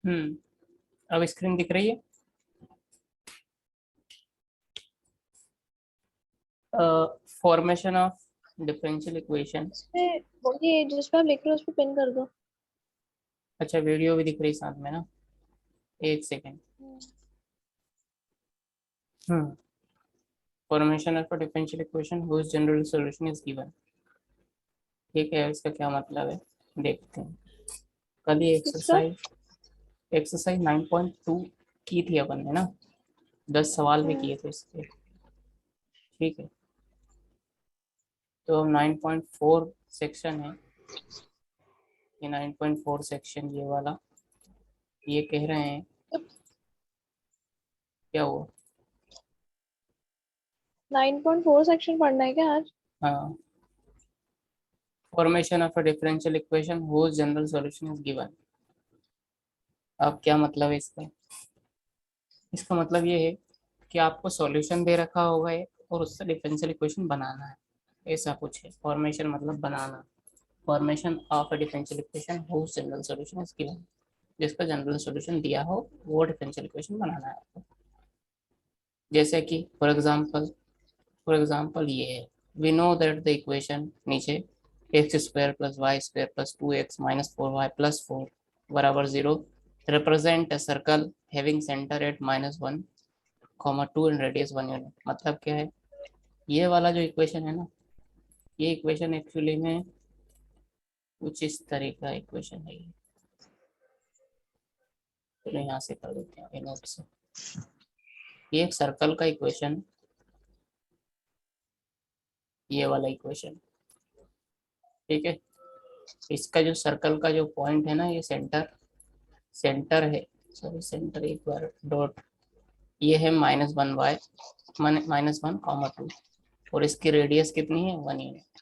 अब स्क्रीन दिख रही है। Formation of differential equation. ये जिस पे आप लिख रहे हो उस पे पिन कर दो। अच्छा, वीडियो भी दिख रही साथ में ना, एक second. Formation of differential equation whose general solution is given. ठीक है, इसका क्या मतलब है देखते हैं। कल ये किसका? एक्सरसाइज 9.2 की थी अपन ने ना, 10 सवाल भी हम्म, किए थे इसके। ठीक है, तो 9.4 सेक्शन है ये। 9.4 सेक्शन ये वाला, ये कह रहे हैं क्या हुआ। 9.4 सेक्शन पढ़ना है क्या आज? हाँ, formation of a differential equation whose general solution is given. अब क्या मतलब है इसका? इसका मतलब ये है कि आपको सॉल्यूशन दे रखा होगा एक, और उससे डिफरेंशियल इक्वेशन बनाना है, ऐसा कुछ है। फॉर्मेशन मतलब बनाना। Formation of a differential equation whose general solution is given, जिसका जनरल सॉल्यूशन दिया हो वो डिफरेंशियल इक्वेशन बनाना है आपको। जैसे कि फॉर एग्जाम्पल ये है, we know that the equation नीचे x square plus y square plus 2x minus 4y plus 4 बराबर 0 represent a circle having centre at -1 2 and radius 1 unit. मतलब क्या है, ये वाला जो इक्वेशन है ना, ये इक्वेशन एक्चुअली में कुछ इस तरह का इक्वेशन है ये। चलो यहाँ से कर देते हैं नोट से। ये एक सर्कल का इक्वेशन, ये वाला इक्वेशन। ठीक है, इसका जो सर्कल का जो पॉइंट है ना, ये सेंटर सेंटर है। सॉरी, सेंटर एक बार डॉट, ये है -1 y -1, 2, और इसकी रेडियस कितनी है, 1 यूनिट।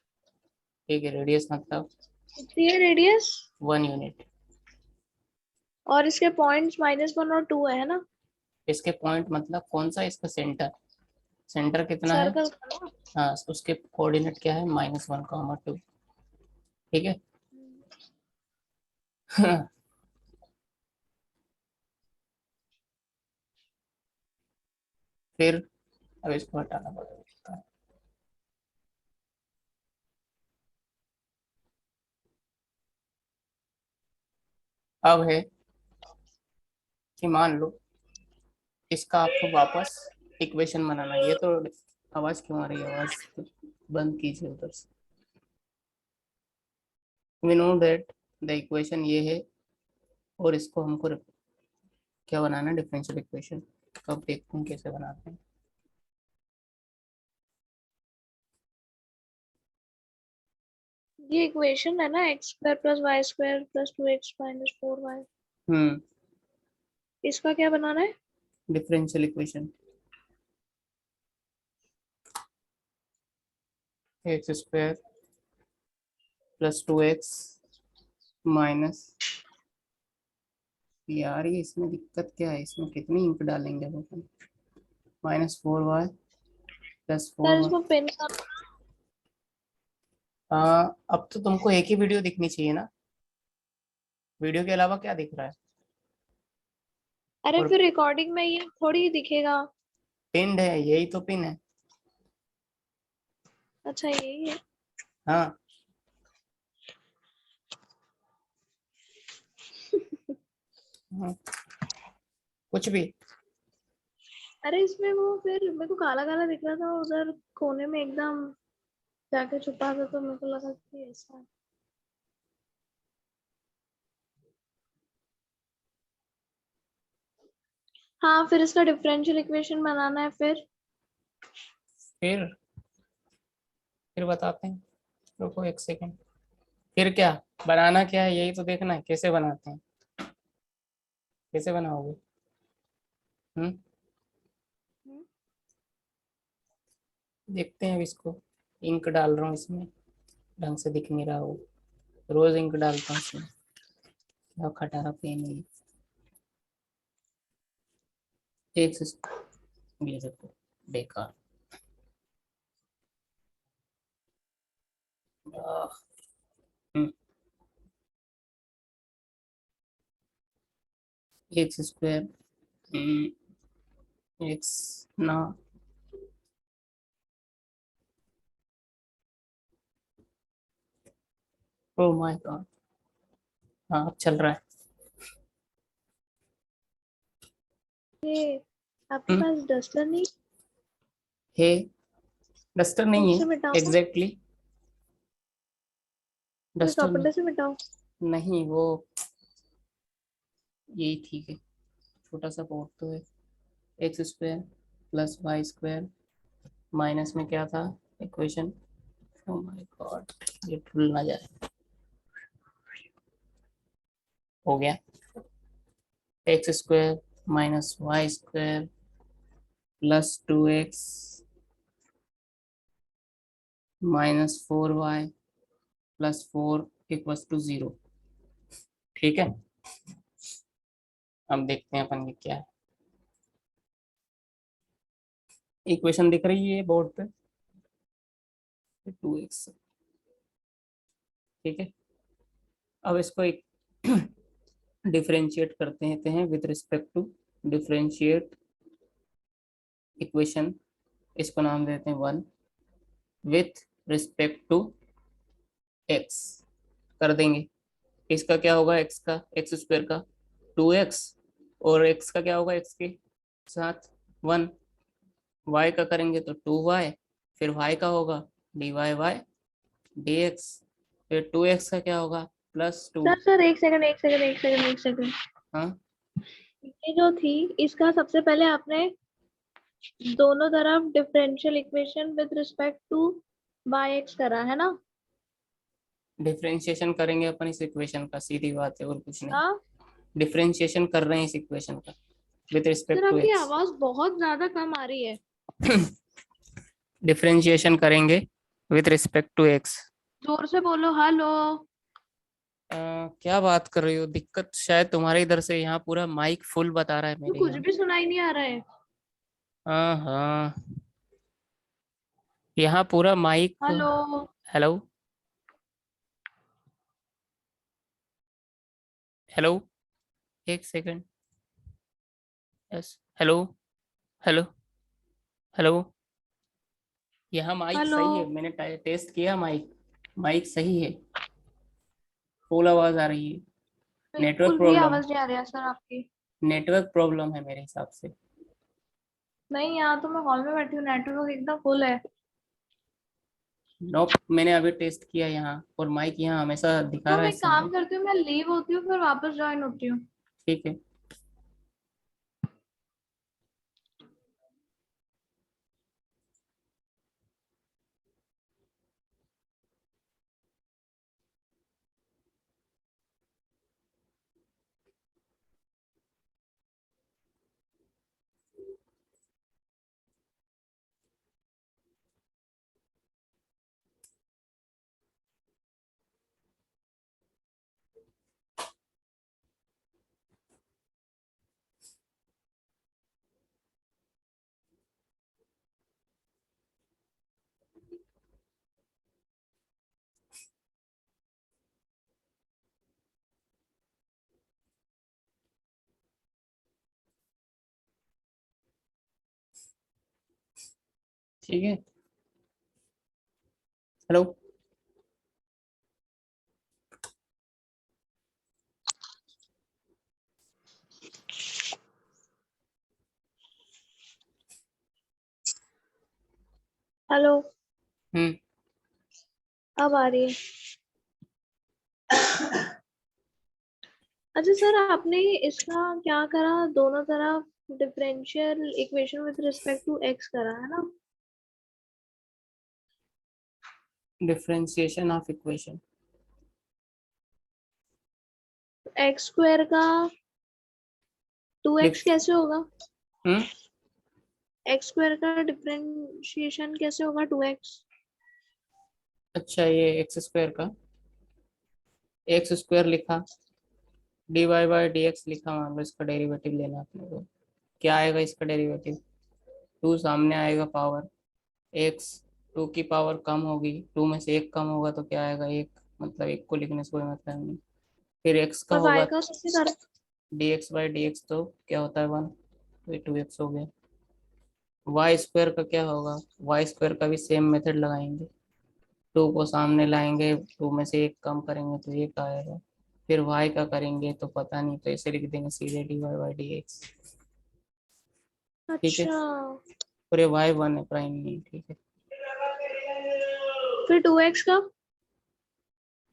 ठीक है, रेडियस मतलब कितनी है रेडियस? 1 यूनिट। और इसके पॉइंट्स -1 और 2 है ना? इसके पॉइंट मतलब कौन सा, इसका सेंटर। सेंटर कितना है? सर्कल का ना? हाँ, उसके कोऑर्डिनेट क्या है, -1, 2। ठीक है। फिर अब इसको हटाना पड़ेगा। अब है कि मान लो इसका आपको वापस इक्वेशन बनाना है। ये तो आवाज क्यों आ रही है, आवाज बंद कीजिए उधर से। We know that the equation ये है, और इसको हमको क्या बनाना है, डिफरेंशियल इक्वेशन। अब देखते हैं कैसे बनाते हैं। ये इक्वेशन है ना, x square plus y square plus 2x minus 4y। हम्म इसका क्या बनाना है? Differential equation. X square plus 2x minus, यार ये इसमें दिक्कत क्या है, इसमें कितनी इंक डालेंगे हम अपन। -4y plus sir 4y। इसको पिन कर। हाँ, अब तो तुमको एक ही वीडियो दिखनी चाहिए ना, वीडियो के अलावा क्या दिख रहा है। अरे और फिर रिकॉर्डिंग में ये थोड़ी दिखेगा। पिन है, यही तो पिन है। अच्छा यही है। हाँ। हाँ, कुछ भी। अरे इसमें वो फिर मेरे को काला काला दिख रहा था उधर कोने में एकदम, जाके छुपा था तो मेरे को लगा कि ऐसा है। हाँ फिर इसका डिफरेंशियल इक्वेशन बनाना है फिर। फिर फिर बताते हैं, रुको एक सेकंड। फिर क्या बनाना, क्या है यही तो देखना है, कैसे बनाते हैं, कैसे बनाओगे। हम्म देखते हैं अब इसको। इंक डाल रहा हूँ इसमें, ढंग से दिख नहीं रहा वो। रोज इंक डालता हूँ इसमें, क्या खटारा पेन है एक से। ये देखो, बेकार। आह, हम्म, एक्स स्क्वायर एक्स ना ओ माय गॉड। हाँ अब चल रहा है। ये आपके हम्म पास डस्टर नहीं? है। डस्टर तो नहीं उससे है मिटाओ ना, एग्जैक्टली exactly, तो डस्टर नहीं। कपड़े से मिटाओ। नहीं वो यही ठीक है। छोटा सा पोर्ट तो है। X square plus y square minus में क्या था इक्वेशन। ओ माय गॉड ये भूल ना जाए। हो गया x square minus y square plus 2x minus 4y plus 4 equals to 0। ठीक है अब देखते हैं अपन ये क्या है। इक्वेशन दिख रही है बोर्ड पे 2x। ठीक है अब इसको एक डिफरेंशिएट करते हैं with respect to differentiate equation. इसको नाम देते हैं 1 विथ रिस्पेक्ट टू x कर देंगे। इसका क्या होगा एक्स का एक्स स्क्वायर का 2x और x का क्या होगा x के साथ 1। y का करेंगे तो 2y फिर y का होगा dy y dx फिर 2x का क्या होगा +2। सर एक सेकंड, एक सेकंड, एक सेकंड, एक सेकंड। हाँ ये जो थी, इसका सबसे पहले आपने दोनों तरफ differential equation with respect to by x करा है ना? डिफरेंशिएशन करेंगे अपन इस इक्वेशन का सीधी बात है और कुछ नहीं। हाँ। डिफरेंशिएशन कर रहे हैं इस इक्वेशन का विद सर रिस्पेक्ट टू आपकी एक्स। आवाज बहुत ज्यादा कम आ रही है। डिफरेंशिएशन करेंगे विद रिस्पेक्ट टू एक्स। जोर से बोलो, हेलो। क्या बात कर रही हो दिक्कत शायद तुम्हारे इधर से यहाँ पूरा माइक फुल बता रहा है तो मेरे कुछ यहाँ। भी सुनाई नहीं आ रहा है। हाँ हाँ यहाँ पूरा माइक। हेलो। हेलो हेलो एक second. Yes hello hello hello. यहाँ माइक हेलो। सही है मैंने टेस्ट किया माइक। माइक सही है फुल आवाज आ रही है। नेटवर्क बिल्कुल भी प्रॉब्लम। आवाज नहीं आ रही है सर आपकी। नेटवर्क प्रॉब्लम है मेरे हिसाब से। नहीं, यहाँ तो मैं हॉल में बैठी हूँ, नेटवर्क एकदम फुल है। नोप मैंने अभी टेस्ट किया यहाँ और माइक यहाँ हमेशा दिखा तो रहा है मैं सही। काम करती हूँ, मैं लीव होती हूँ, फिर वापस ज्वाइन होती हूँ। ठीक है ठीक है। Hello hello. हम्म अब आ रही है। अच्छा सर, आपने इसका क्या करा, दोनों तरफ differential equation with respect to x करा है ना? Differentiation of equation. X square का 2x कैसे होगा? हम्म एक्स स्क्वायर का डिफरेंशिएशन कैसे होगा 2x? अच्छा ये एक्स स्क्वायर का एक्स स्क्वायर लिखा d y by d x लिखा मान लो इसका डेरिवेटिव लेना अपने को। क्या आएगा इसका डेरिवेटिव 2 सामने आएगा पावर एक्स 2 की पावर कम होगी 2 में से एक कम होगा तो क्या आएगा एक मतलब एक को लिखने से कोई मतलब नहीं। फिर एक्स का और होगा y का कैसे करा? dx बाई dx तो क्या होता है 1, तो ये 2x हो गया। वाई स्क्वायर का क्या होगा, वाई स्क्वायर का भी सेम मेथड लगाएंगे, 2 को सामने लाएंगे, 2 में से 1 कम करेंगे तो 1 आएगा, फिर y का करेंगे तो पता नहीं, तो ऐसे लिख देंगे सीधे dy बाई dx। ठीक है, अच्छा, और ये y 1 है, प्राइम नहीं, ठीक है। फिर 2x का?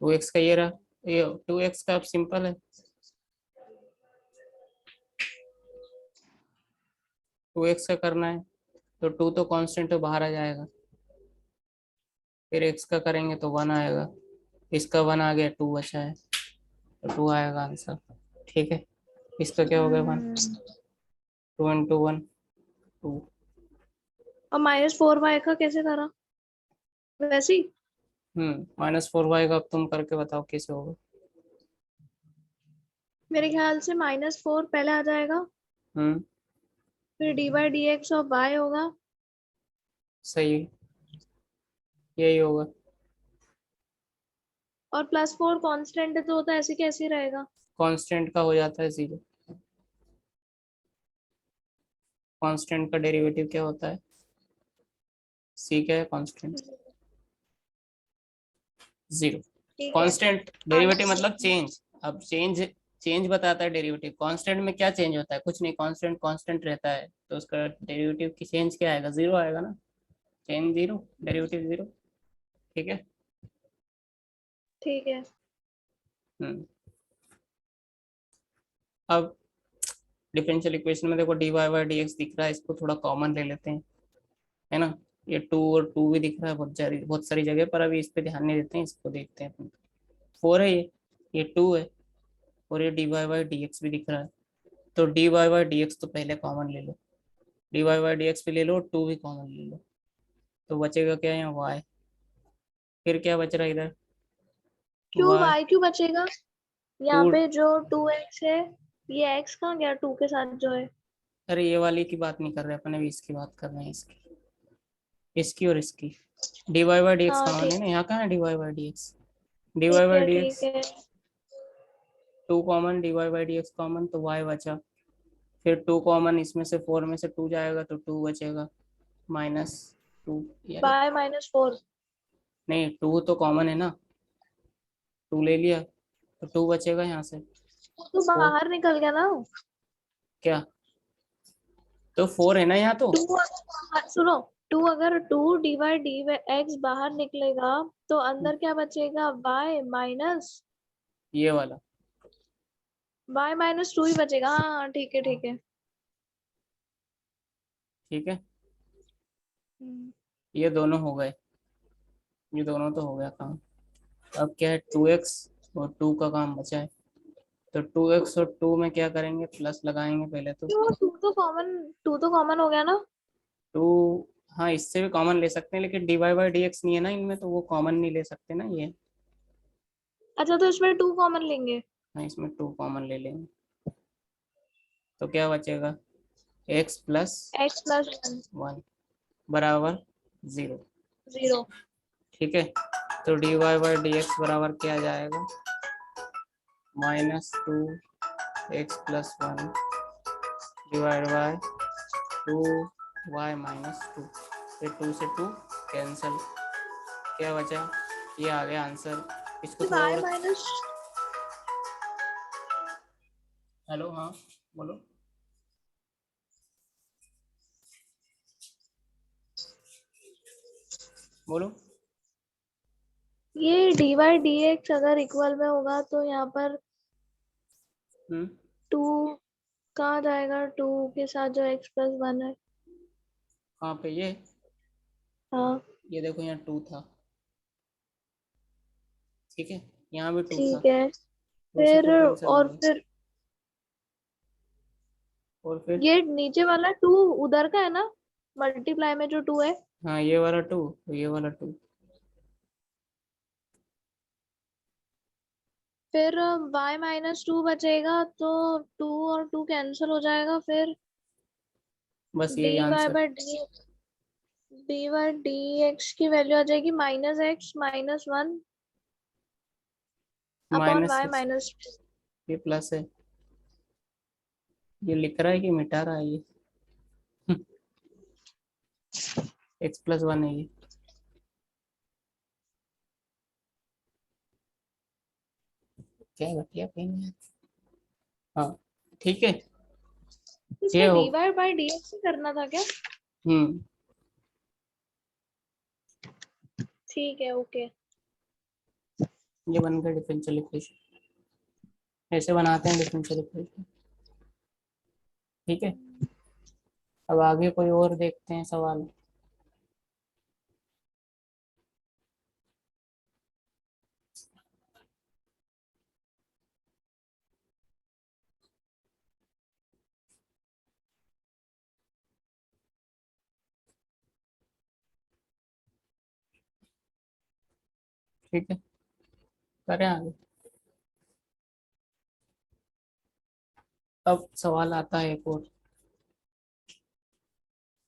2x का ये रहा, ये 2x का अब सिंपल है, 2x का करना है तो 2 तो कांस्टेंट है, बाहर आ जाएगा, फिर x का करेंगे तो 1 आएगा, इसका 1 आ गया, 2 बचा है तो 2 आएगा आंसर। ठीक है, इसका क्या हो गया 1, 2 इंटू 1 2। और -4y का कैसे करा? वैसे ही? -4y का अब तुम करके बताओ कैसे होगा। मेरे ख्याल से -4 पहले आ जाएगा, हम्म फिर dy dx ऑफ y होगा। सही है, यही होगा। और +4 कांस्टेंट है तो होता ऐसे कैसे ही रहेगा। कांस्टेंट का हो जाता है 0, कांस्टेंट का डेरिवेटिव क्या होता है, c क्या है कांस्टेंट, 0। ठीक है, कांस्टेंट डेरिवेटिव आंसर। मतलब चेंज, अब चेंज, चेंज बताता है डेरिवेटिव, कांस्टेंट में क्या चेंज होता है, कुछ नहीं, कांस्टेंट कांस्टेंट रहता है, तो उसका डेरिवेटिव की चेंज क्या आएगा, 0 आएगा ना, चेंज 0, डेरिवेटिव 0। ठीक है। ठीक है। हम्म अब डिफरेंशियल इक्वेशन में देखो dy बाई dx दिख रहा है, इसको थोड़ा कॉमन ले लेते हैं, है ना, ये 2 और 2 भी दिख रहा है बहुत सारी जगह पर, अभी इस पे ध्यान नहीं देते हैं, इसको देखते हैं अपन। 4 है ये 2 है, और ये dy बाई dx भी दिख रहा है, तो dy बाई dx तो पहले कॉमन ले लो, dy बाई dx भी ले लो, 2 भी कॉमन ले लो, तो बचेगा क्या यहाँ y, फिर क्या बच रहा है इधर क्यों y, y क्यों बचेगा? यहाँ 2। पे जो 2x है, ये x कहाँ गया 2 के साथ जो है? अरे ये वाली की बात नहीं कर रहे अपन, अभी इसकी बात कर रहे हैं, इसकी और इसकी, dy बाई dx हाँ कॉमन है ठीक। ना, यहाँ कहाँ है dy बाई dx, dy ठीक बाई है, dx ठीक है। 2 common, dy by dx common, तो y बचा, फिर 2 कॉमन, इसमें से 4 में से 2 जाएगा तो 2 बचेगा, -2 यार, बाय -4। नहीं 2 तो कॉमन है ना, 2 ले लिया तो 2 बचेगा यहाँ से, तो 4 बाहर निकल गया ना। क्या, तो 4 है ना यहाँ तो, 2 सुनो, 2 अगर 2 डिवाइड डी एक्स बाहर निकलेगा तो अंदर क्या बचेगा? ये वाला, y-2 ही बचेगा। हाँ ठीक है, ठीक है। ठीक है, हम्म, ये दोनों हो गए, ये दोनों तो हो गया काम। अब क्या है 2x और 2 का काम बचा है, तो 2x और 2 में क्या करेंगे, प्लस लगाएंगे पहले तो, क्यों? 2 तो कॉमन हो गया ना। 2, हाँ इससे भी कॉमन ले सकते हैं, लेकिन dy बाई dx नहीं है ना इनमें, तो वो कॉमन नहीं ले सकते ना ये, अच्छा, तो इसमें 2 कॉमन लेंगे। हाँ इसमें 2 कॉमन ले लेंगे, तो क्या बचेगा, x प्लस x+1 1 बराबर 0। 0। ठीक है, तो dy बाई dx बराबर क्या आ जाएगा, -2x+1 डिवाइड बाय 2y-2, फिर 2 से 2 कैंसिल, क्या बचा, ये आ गया आंसर, इसको थोड़ा y और, माइनस हेलो हाँ बोलो, बोलो। ये dy/dx अगर इक्वल में होगा तो यहाँ पर हम्म 2 कहाँ जाएगा? 2 के साथ जो x+1 है। कहाँ पे हाँ ये देखो यहाँ 2 था, ठीक है, यहाँ भी 2 था, ठीक है। 2 से फिर 2 कैंसिल हो और गए, फिर और फिर, ये नीचे वाला 2 उधर का है ना, मल्टीप्लाई में जो 2 है। हाँ ये वाला 2, ये वाला 2, फिर y-2 बचेगा तो 2 और 2 कैंसिल हो जाएगा। फिर बस dy यही आंसर, बाय dx की वैल्यू आ जाएगी -x-1 अपॉन y -x, -2। ये प्लस है, ये लिख रहा है कि मिटा रहा है ये? x+1 है ये। क्या घटिया पेन है। हाँ ठीक है। इसको ये हो। dy/dx करना था क्या? हम्म। ठीक है, ओके। ये बन गया डिफरेंशियल इक्वेशन। ऐसे बनाते हैं डिफरेंशियल इक्वेशन। ठीक है। अब आगे कोई और देखते हैं सवाल। ठीक है, करें आगे। अब सवाल आता है एक और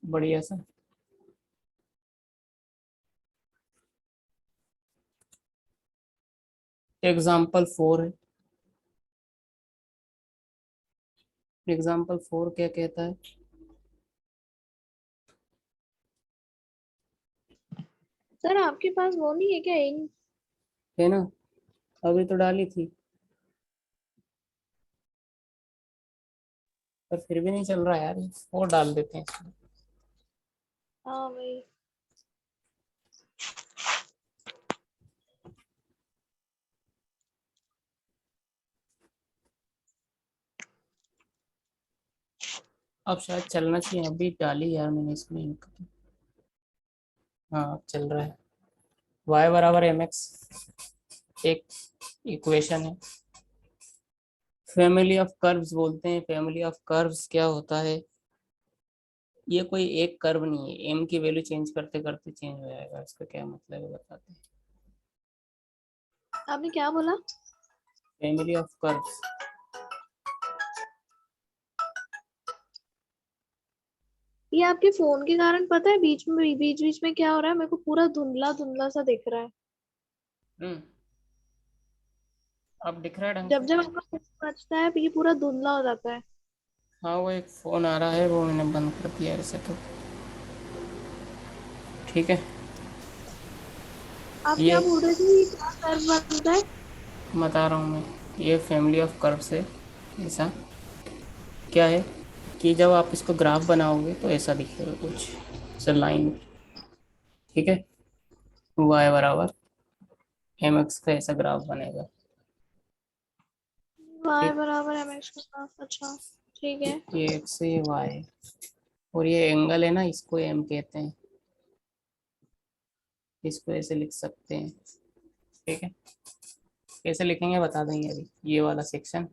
बढ़िया सा। एग्जाम्पल 4 है। एग्जाम्पल 4 क्या कहता है? सर आपके पास वो नहीं है क्या इंक? है ना, अभी तो डाली थी पर फिर भी नहीं चल रहा यार, और डाल देते हैं इसमें। हाँ भाई। अब शायद चलना चाहिए, अभी डाली यार मैंने इसमें ink। हाँ अब चल रहा है। y=mx एक इक्वेशन है। फैमिली ऑफ कर्व्स बोलते हैं। फैमिली ऑफ कर्व्स क्या होता है? ये कोई एक कर्व नहीं है, एम की वैल्यू चेंज करते करते चेंज हो जाएगा। इसका क्या मतलब है बताते हैं। आपने क्या बोला? Family of curves. ये आपके फोन के कारण पता है बीच बीच में क्या हो रहा है, मेरे को पूरा धुंधला धुंधला सा दिख रहा है। हम्म। अब दिख रहा है ढंग जब से? जब आपका फोन बजता है ये पूरा धुंधला हो जाता है। हाँ वो एक फोन आ रहा है, वो मैंने बंद कर दिया ऐसे तो। ठीक है। आप क्या ये बोल रहे थे, ये क्या कर्व बनता है? बता रहा हूँ मैं। ये फैमिली ऑफ कर्व्स है। ऐसा क्या है कि जब आप इसको ग्राफ बनाओगे तो ऐसा दिखेगा कुछ, ऐसा लाइन। ठीक है, y=mx का ऐसा ग्राफ बनेगा। ठीक। y=mx का ग्राफ, अच्छा। ठीक है। ये x है, ये y है, और ये एंगल है ना, इसको m कहते हैं। इसको ऐसे लिख सकते हैं। ठीक है, कैसे लिखेंगे बता देंगे अभी ये वाला सेक्शन।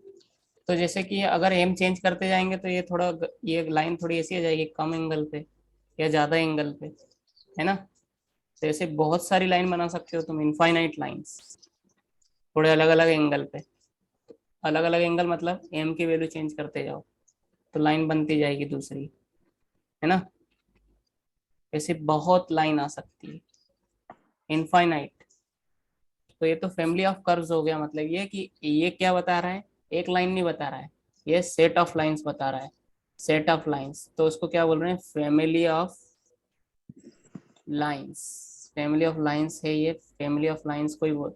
तो जैसे कि अगर एम चेंज करते जाएंगे तो ये थोड़ा ये लाइन थोड़ी ऐसी आ जाएगी कम एंगल पे या ज़्यादा एंगल पे, है ना। तो ऐसे बहुत सारी लाइन बना सकते हो तुम, इनफाइनाइट लाइंस, थोड़े अलग अलग एंगल पे। अलग अलग एंगल मतलब एम की वैल्यू चेंज करते जाओ तो लाइन बनती जाएगी दूसरी, है ना। ऐसे बहुत लाइन आ सकती है, इनफाइनाइट। तो ये तो फैमिली ऑफ कर्व्स हो गया। मतलब ये कि ये क्या बता रहा है, एक लाइन नहीं बता रहा है, ये सेट ऑफ लाइंस बता रहा है। सेट ऑफ लाइंस, तो उसको क्या बोल रहे हैं, family of lines. Family of lines है ये। फैमिली ऑफ लाइंस कोई वो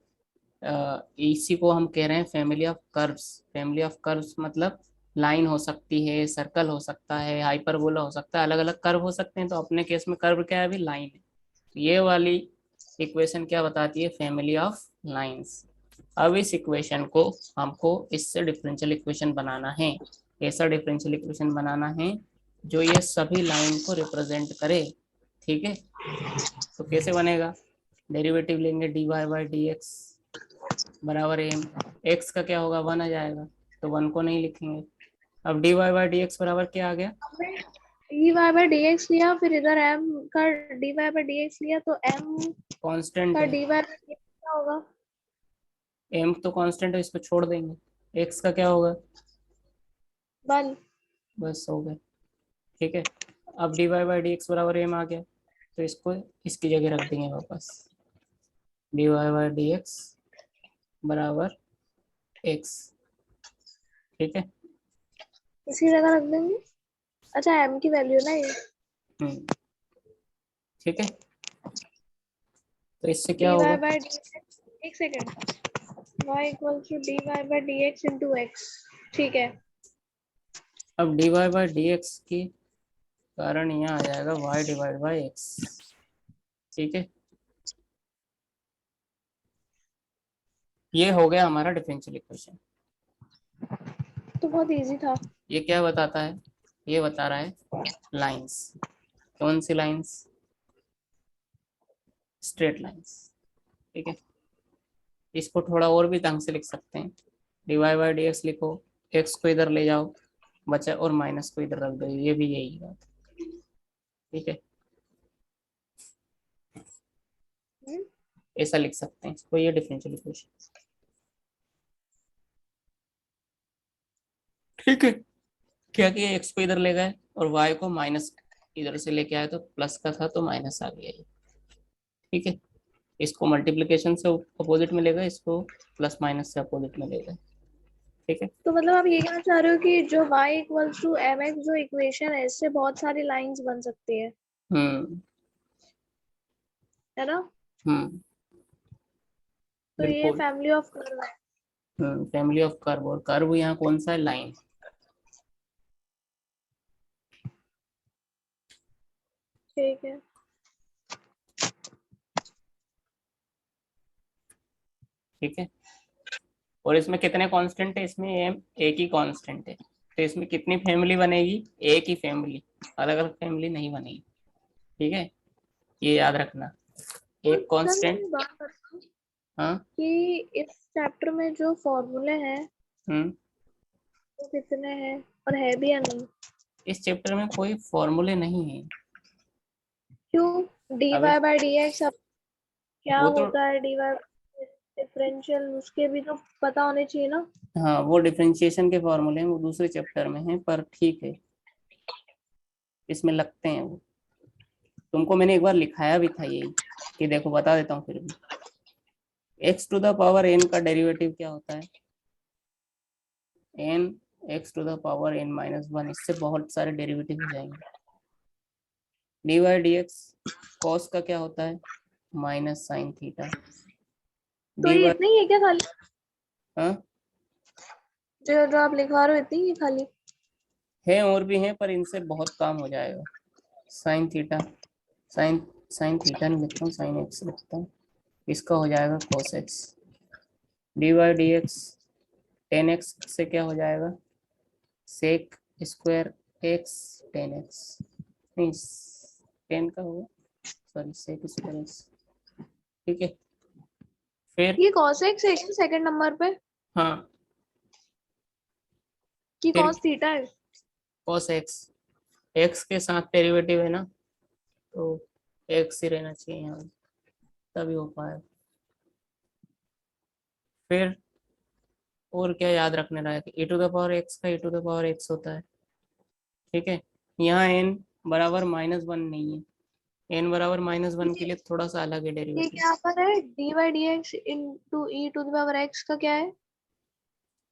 इसी को हम कह रहे हैं family of curves. Family of curves मतलब लाइन हो सकती है, सर्कल हो सकता है, हाइपरबोला हो सकता है, अलग अलग कर्व हो सकते हैं। तो अपने केस में कर्व क्या है अभी, लाइन है। तो ये वाली इक्वेशन क्या बताती है, फैमिली ऑफ लाइंस। अब इस इक्वेशन को हमको इससे डिफरेंशियल इक्वेशन बनाना है। ऐसा डिफरेंशियल इक्वेशन बनाना है जो ये सभी लाइन को रिप्रेजेंट करे। ठीक है, तो कैसे बनेगा, डेरिवेटिव लेंगे, dy/dx बराबर एम। एक्स का क्या होगा, 1 आ जाएगा, तो 1 को नहीं लिखेंगे। अब dy/dx बराबर क्या आ गया, हमने dy/dx लिया, फिर इधर m का dy/dx लिया, तो m कांस्टेंट का है। dy/dx क्या होगा? एम तो कांस्टेंट है, इसको छोड़ देंगे। एक्स का क्या होगा, 1। बस हो गया। ठीक है, अब dy/dx बराबर एम आ गया, तो इसको इसकी जगह रख देंगे वापस। dy/dx बराबर एक्स। ठीक है, इसी जगह रख देंगे। अच्छा m की वैल्यू ना ये। हम्म, ठीक है। तो इससे क्या dy होगा? by dx, एक second, y equals to dy by dx into x। ठीक है। अब d y by d x के कारण यहाँ आ जाएगा y डिवाइड बाई एक्स। ठीक है, ये हो गया हमारा डिफरेंशियल इक्वेशन। तो बहुत इजी था। ये क्या बताता है? ये बता रहा है लाइंस। कौन सी लाइंस? Straight lines. ठीक है, इसको थोड़ा और भी ढंग से लिख सकते हैं। D y by d x लिखो, एक्स को इधर ले जाओ बचा, और माइनस को इधर रख दो, ये भी यही बात। ठीक है, हम्म, ऐसा लिख सकते हैं इसको, ये डिफरेंशियल इक्वेशन। ठीक है, क्या किया, एक्स को इधर ले गए और वाई को माइनस इधर से लेके आए, तो प्लस का था तो माइनस आ गया ये। ठीक है, इसको मल्टीप्लिकेशन से अपोजिट में ले गए, इसको प्लस माइनस से अपोजिट में ले गए। ठीक है। तो मतलब आप ये कहना चाह रहे हो कि जो y इक्वल्स टू mx जो इक्वेशन है, इससे बहुत सारी लाइंस बन सकती हम्म है ना? हम्म तो ये बिल्कुल। फैमिली ऑफ कर्व है। फैमिली ऑफ कर्व, और कर्व यहाँ कौन सा है? लाइन। ठीक है। ठीक है, और इसमें कितने कांस्टेंट है? इसमें एक ही कांस्टेंट है, तो इसमें कितनी फैमिली बनेगी? एक ही फैमिली, अलग अलग फैमिली नहीं बनेगी। ठीक है, ये याद रखना, तो एक सर कांस्टेंट। मेरी बात बताओ हाँ। कि इस चैप्टर में जो फॉर्मूले हैं हम्म वो कितने हैं और है भी या नहीं? इस चैप्टर में कोई फॉर्मूले नहीं है क्यों? dy अभी। बाय dx अब क्या वो तो, होता है? dy डिफरेंशियल उसके भी तो पता होने चाहिए ना। हाँ वो डिफरेंशिएशन के फॉर्मूले हैं, वो दूसरे चैप्टर में हैं, पर ठीक है, इसमें लगते हैं वो। तुमको मैंने एक बार लिखाया भी था यही, कि देखो बता देता हूँ फिर भी। X to the power n का डेरिवेटिव क्या होता है? N x to the power n minus one, इससे बहुत सारे डेरिवेटिव हो जाएंगे। D y d x cos का क्या होता है? Minus sine theta. तो डी ये वाई, इतने ही है क्या खाली? हाँ जो जो आप लिखवा रहे हो इतनी ही है खाली? है, और भी हैं, पर इनसे बहुत काम हो जाएगा। Sine theta, sine sine theta नहीं लिखता हूँ, साइन एक्स लिखता हूँ। इसका हो जाएगा cos x। D y d x tan x से क्या हो जाएगा? Sec square x tan x, नहीं टेन का होगा, सॉरी सेक स्क्वायर एक्स। ठीक है, फिर ये cos x है सेकंड नंबर पे हाँ, कि फिर cos थीटा है? cos x, x के साथ डेरिवेटिव है ना, तो x ही रहना चाहिए यहाँ, तभी हो पाएगा। फिर और क्या याद रखने लायक? e to the power x का e to the power x होता है। ठीक है, यहाँ n बराबर माइनस वन नहीं है, n बराबर माइनस वन के ये लिए थोड़ा सा अलग है ये डेरिवेटिव। क्या पर है? dy dx into e to the power x का क्या है?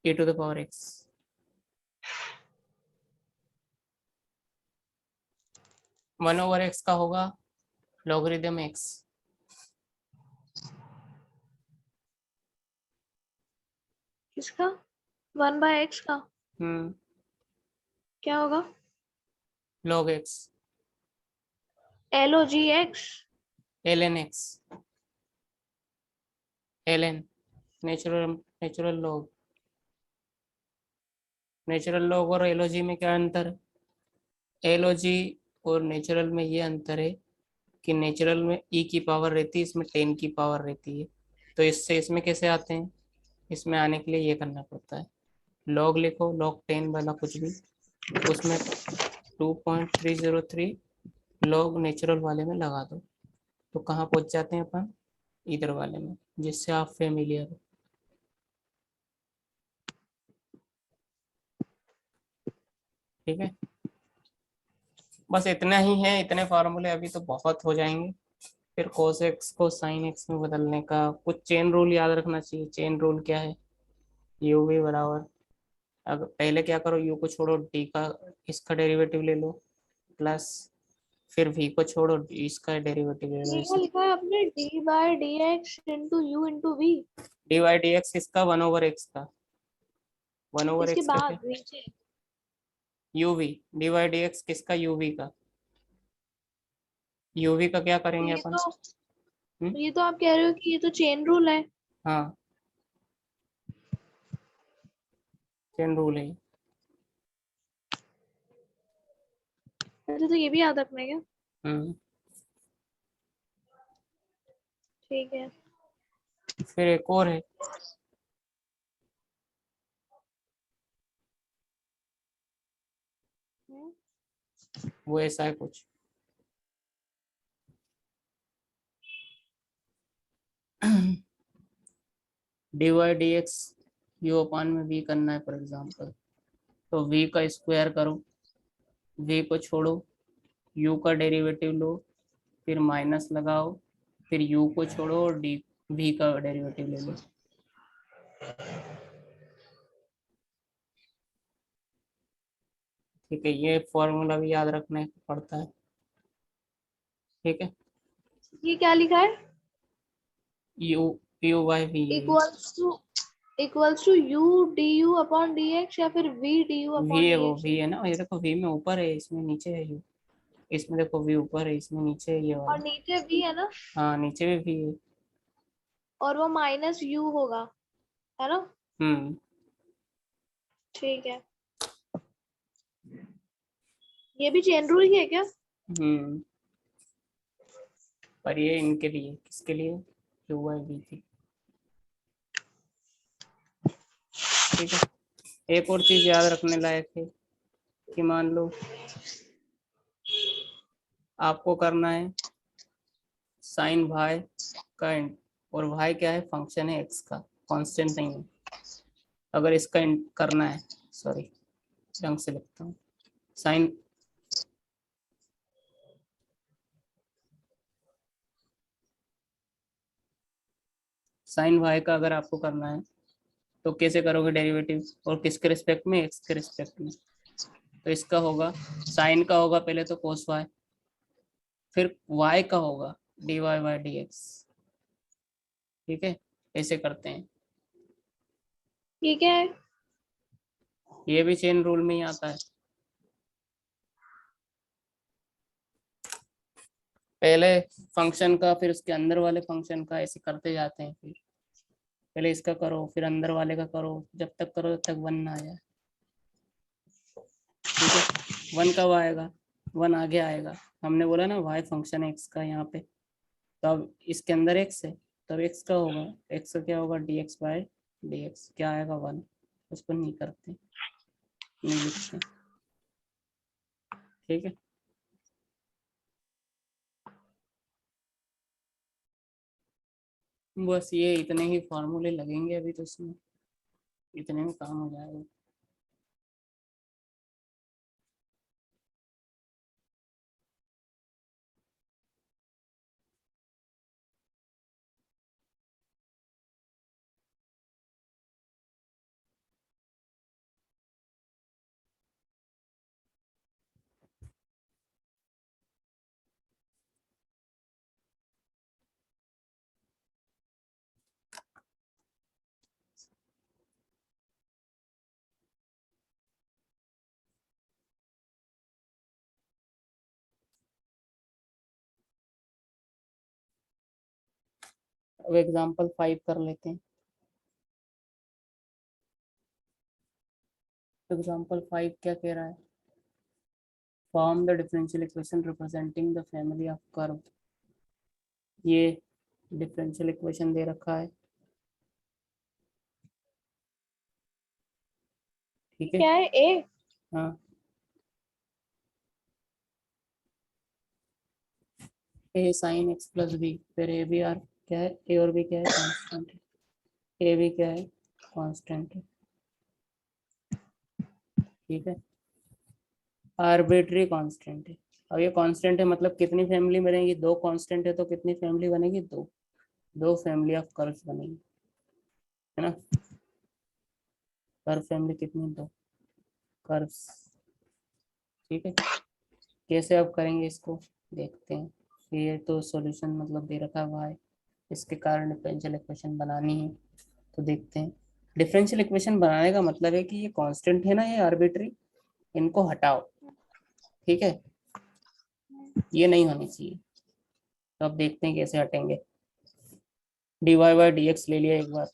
e to the power x, one over x का होगा लॉगरिदम x। किसका? 1/x का क्या होगा? Log x, log x। ln x, ln natural natural log. Natural log और एलओजी में क्या अंतर है? एलओजी और नेचुरल में ये अंतर है कि नेचुरल में ई की पावर रहती है, इसमें टेन की पावर रहती है। तो इससे इसमें कैसे आते हैं? इसमें आने के लिए ये करना पड़ता है, लॉग लिखो, लॉग टेन वाला कुछ भी, उसमें 2.303 लॉग नेचुरल वाले में लगा दो, तो कहाँ पहुँच जाते हैं अपन? इधर वाले में, जिससे आप फेमिलियर हो। ठीक है, बस इतना ही है, इतने फार्मूले अभी तो बहुत हो जाएंगे। फिर cos x को sin x में बदलने का कुछ चेन रूल याद रखना चाहिए। चेन रूल क्या है? u v बराबर अगर पहले क्या करो, u को छोड़ो, d का इसका डेरिवेटिव ले लो, प्लस फिर v को छोड़ो, इसका डेरिवेटिव ले लो। ये क्या लिखा है आपने, d by d x into u into v? D y d x इसका 1/x का, 1/x इसके का बाद क्या, नीचे? uv, d y d x किसका, uv का, uv का क्या तो करेंगे अपन। ये तो आप कह रहे हो कि ये तो चेन रूल है। हाँ, चेन रूल है। अच्छा, तो ये भी याद रखना है क्या? हम्म। ठीक है। फिर एक और है, हम्म, वो ऐसा है कुछ, d y d x u upon में v करना है फॉर एग्जाम्पल, तो v का स्क्वायर करो, v को छोड़ो, u का डेरिवेटिव लो, फिर माइनस लगाओ, फिर u को छोड़ो और d v का डेरिवेटिव ले लो। ठीक है, ये फॉर्मूला भी याद रखने पड़ता है। ठीक है, ये क्या लिखा है? u u by v, equals to u d u upon d x या फिर v d u v upon है, डी वो एक्स? v है ना, ये देखो v में ऊपर है, इसमें नीचे है u, इसमें देखो v ऊपर है, इसमें नीचे है ये और वाला। नीचे वी है ना? हाँ, नीचे भी v है। और वो माइनस यू होगा, है ना? हम्म। ठीक है। ये भी चेन रूल ही है क्या? हम्म, पर ये इनके लिए, किसके लिए, u बाई v की। ठीक है, एक और चीज याद रखने लायक है कि मान लो आपको करना है साइन भाई का और भाई क्या है, फंक्शन है एक्स का, कांस्टेंट नहीं है। अगर इसका करना है, सॉरी ढंग से लिखता हूँ, साइन साइन भाई का अगर आपको करना है तो कैसे करोगे डेरिवेटिव, और किसके रिस्पेक्ट में, एक्स के रिस्पेक्ट में। तो इसका होगा, साइन का होगा पहले तो कोस वाई, फिर वाई का होगा d y by d x. ठीक है, ऐसे करते हैं। ठीक है। ये भी चेन रूल में ही आता है। पहले फंक्शन का, फिर उसके अंदर वाले फंक्शन का, ऐसे करते जाते हैं। फिर पहले इसका करो, फिर अंदर वाले का करो, जब तक करो जब तक वन ना आ जाए। ठीक है, वन कब आएगा, वन आगे आएगा। हमने बोला ना वाई फंक्शन है एक्स का यहाँ पे, तो अब इसके अंदर एक्स है, तब एक्स का होगा, एक्स का क्या होगा, d x by d x, क्या आएगा, वन। उसको नहीं करते, नहीं लिखते। ठीक है, बस ये इतने ही फॉर्मूले लगेंगे अभी तो इसमें, इतने में काम हो जाएगा। अब एग्जाम्पल 5 कर लेते हैं। एग्जाम्पल 5 क्या कह रहा है, form the differential equation representing the family of curve. ये डिफरेंशियल इक्वेशन दे रखा है। ठीक है, क्या है ए? हाँ, ए साइन एक्स प्लस बी, फिर ए बी आर क्या है, ए और बी क्या है, कांस्टेंट है, ए बी क्या है, कांस्टेंट है। ठीक है, आर्बिट्री कांस्टेंट है। अब ये कांस्टेंट है मतलब कितनी फैमिली बनेगी, दो कांस्टेंट है तो कितनी फैमिली बनेगी, दो, दो फैमिली ऑफ कर्व्स बनेगी, है ना। कर्व फैमिली कितनी, दो कर्व्स। ठीक है, कैसे अब करेंगे इसको देखते हैं। ये तो सॉल्यूशन मतलब दे रखा हुआ है, इसके कारण डिफरेंशियल इक्वेशन बनानी है। तो देखते हैं, डिफरेंशियल इक्वेशन बनाने का मतलब है कि ये कांस्टेंट है ना, ये आर्बिट्री, इनको हटाओ। ठीक है, ये नहीं होनी चाहिए। तो अब देखते हैं कैसे हटेंगे। dy बाई डी एक्स ले लिया एक बार,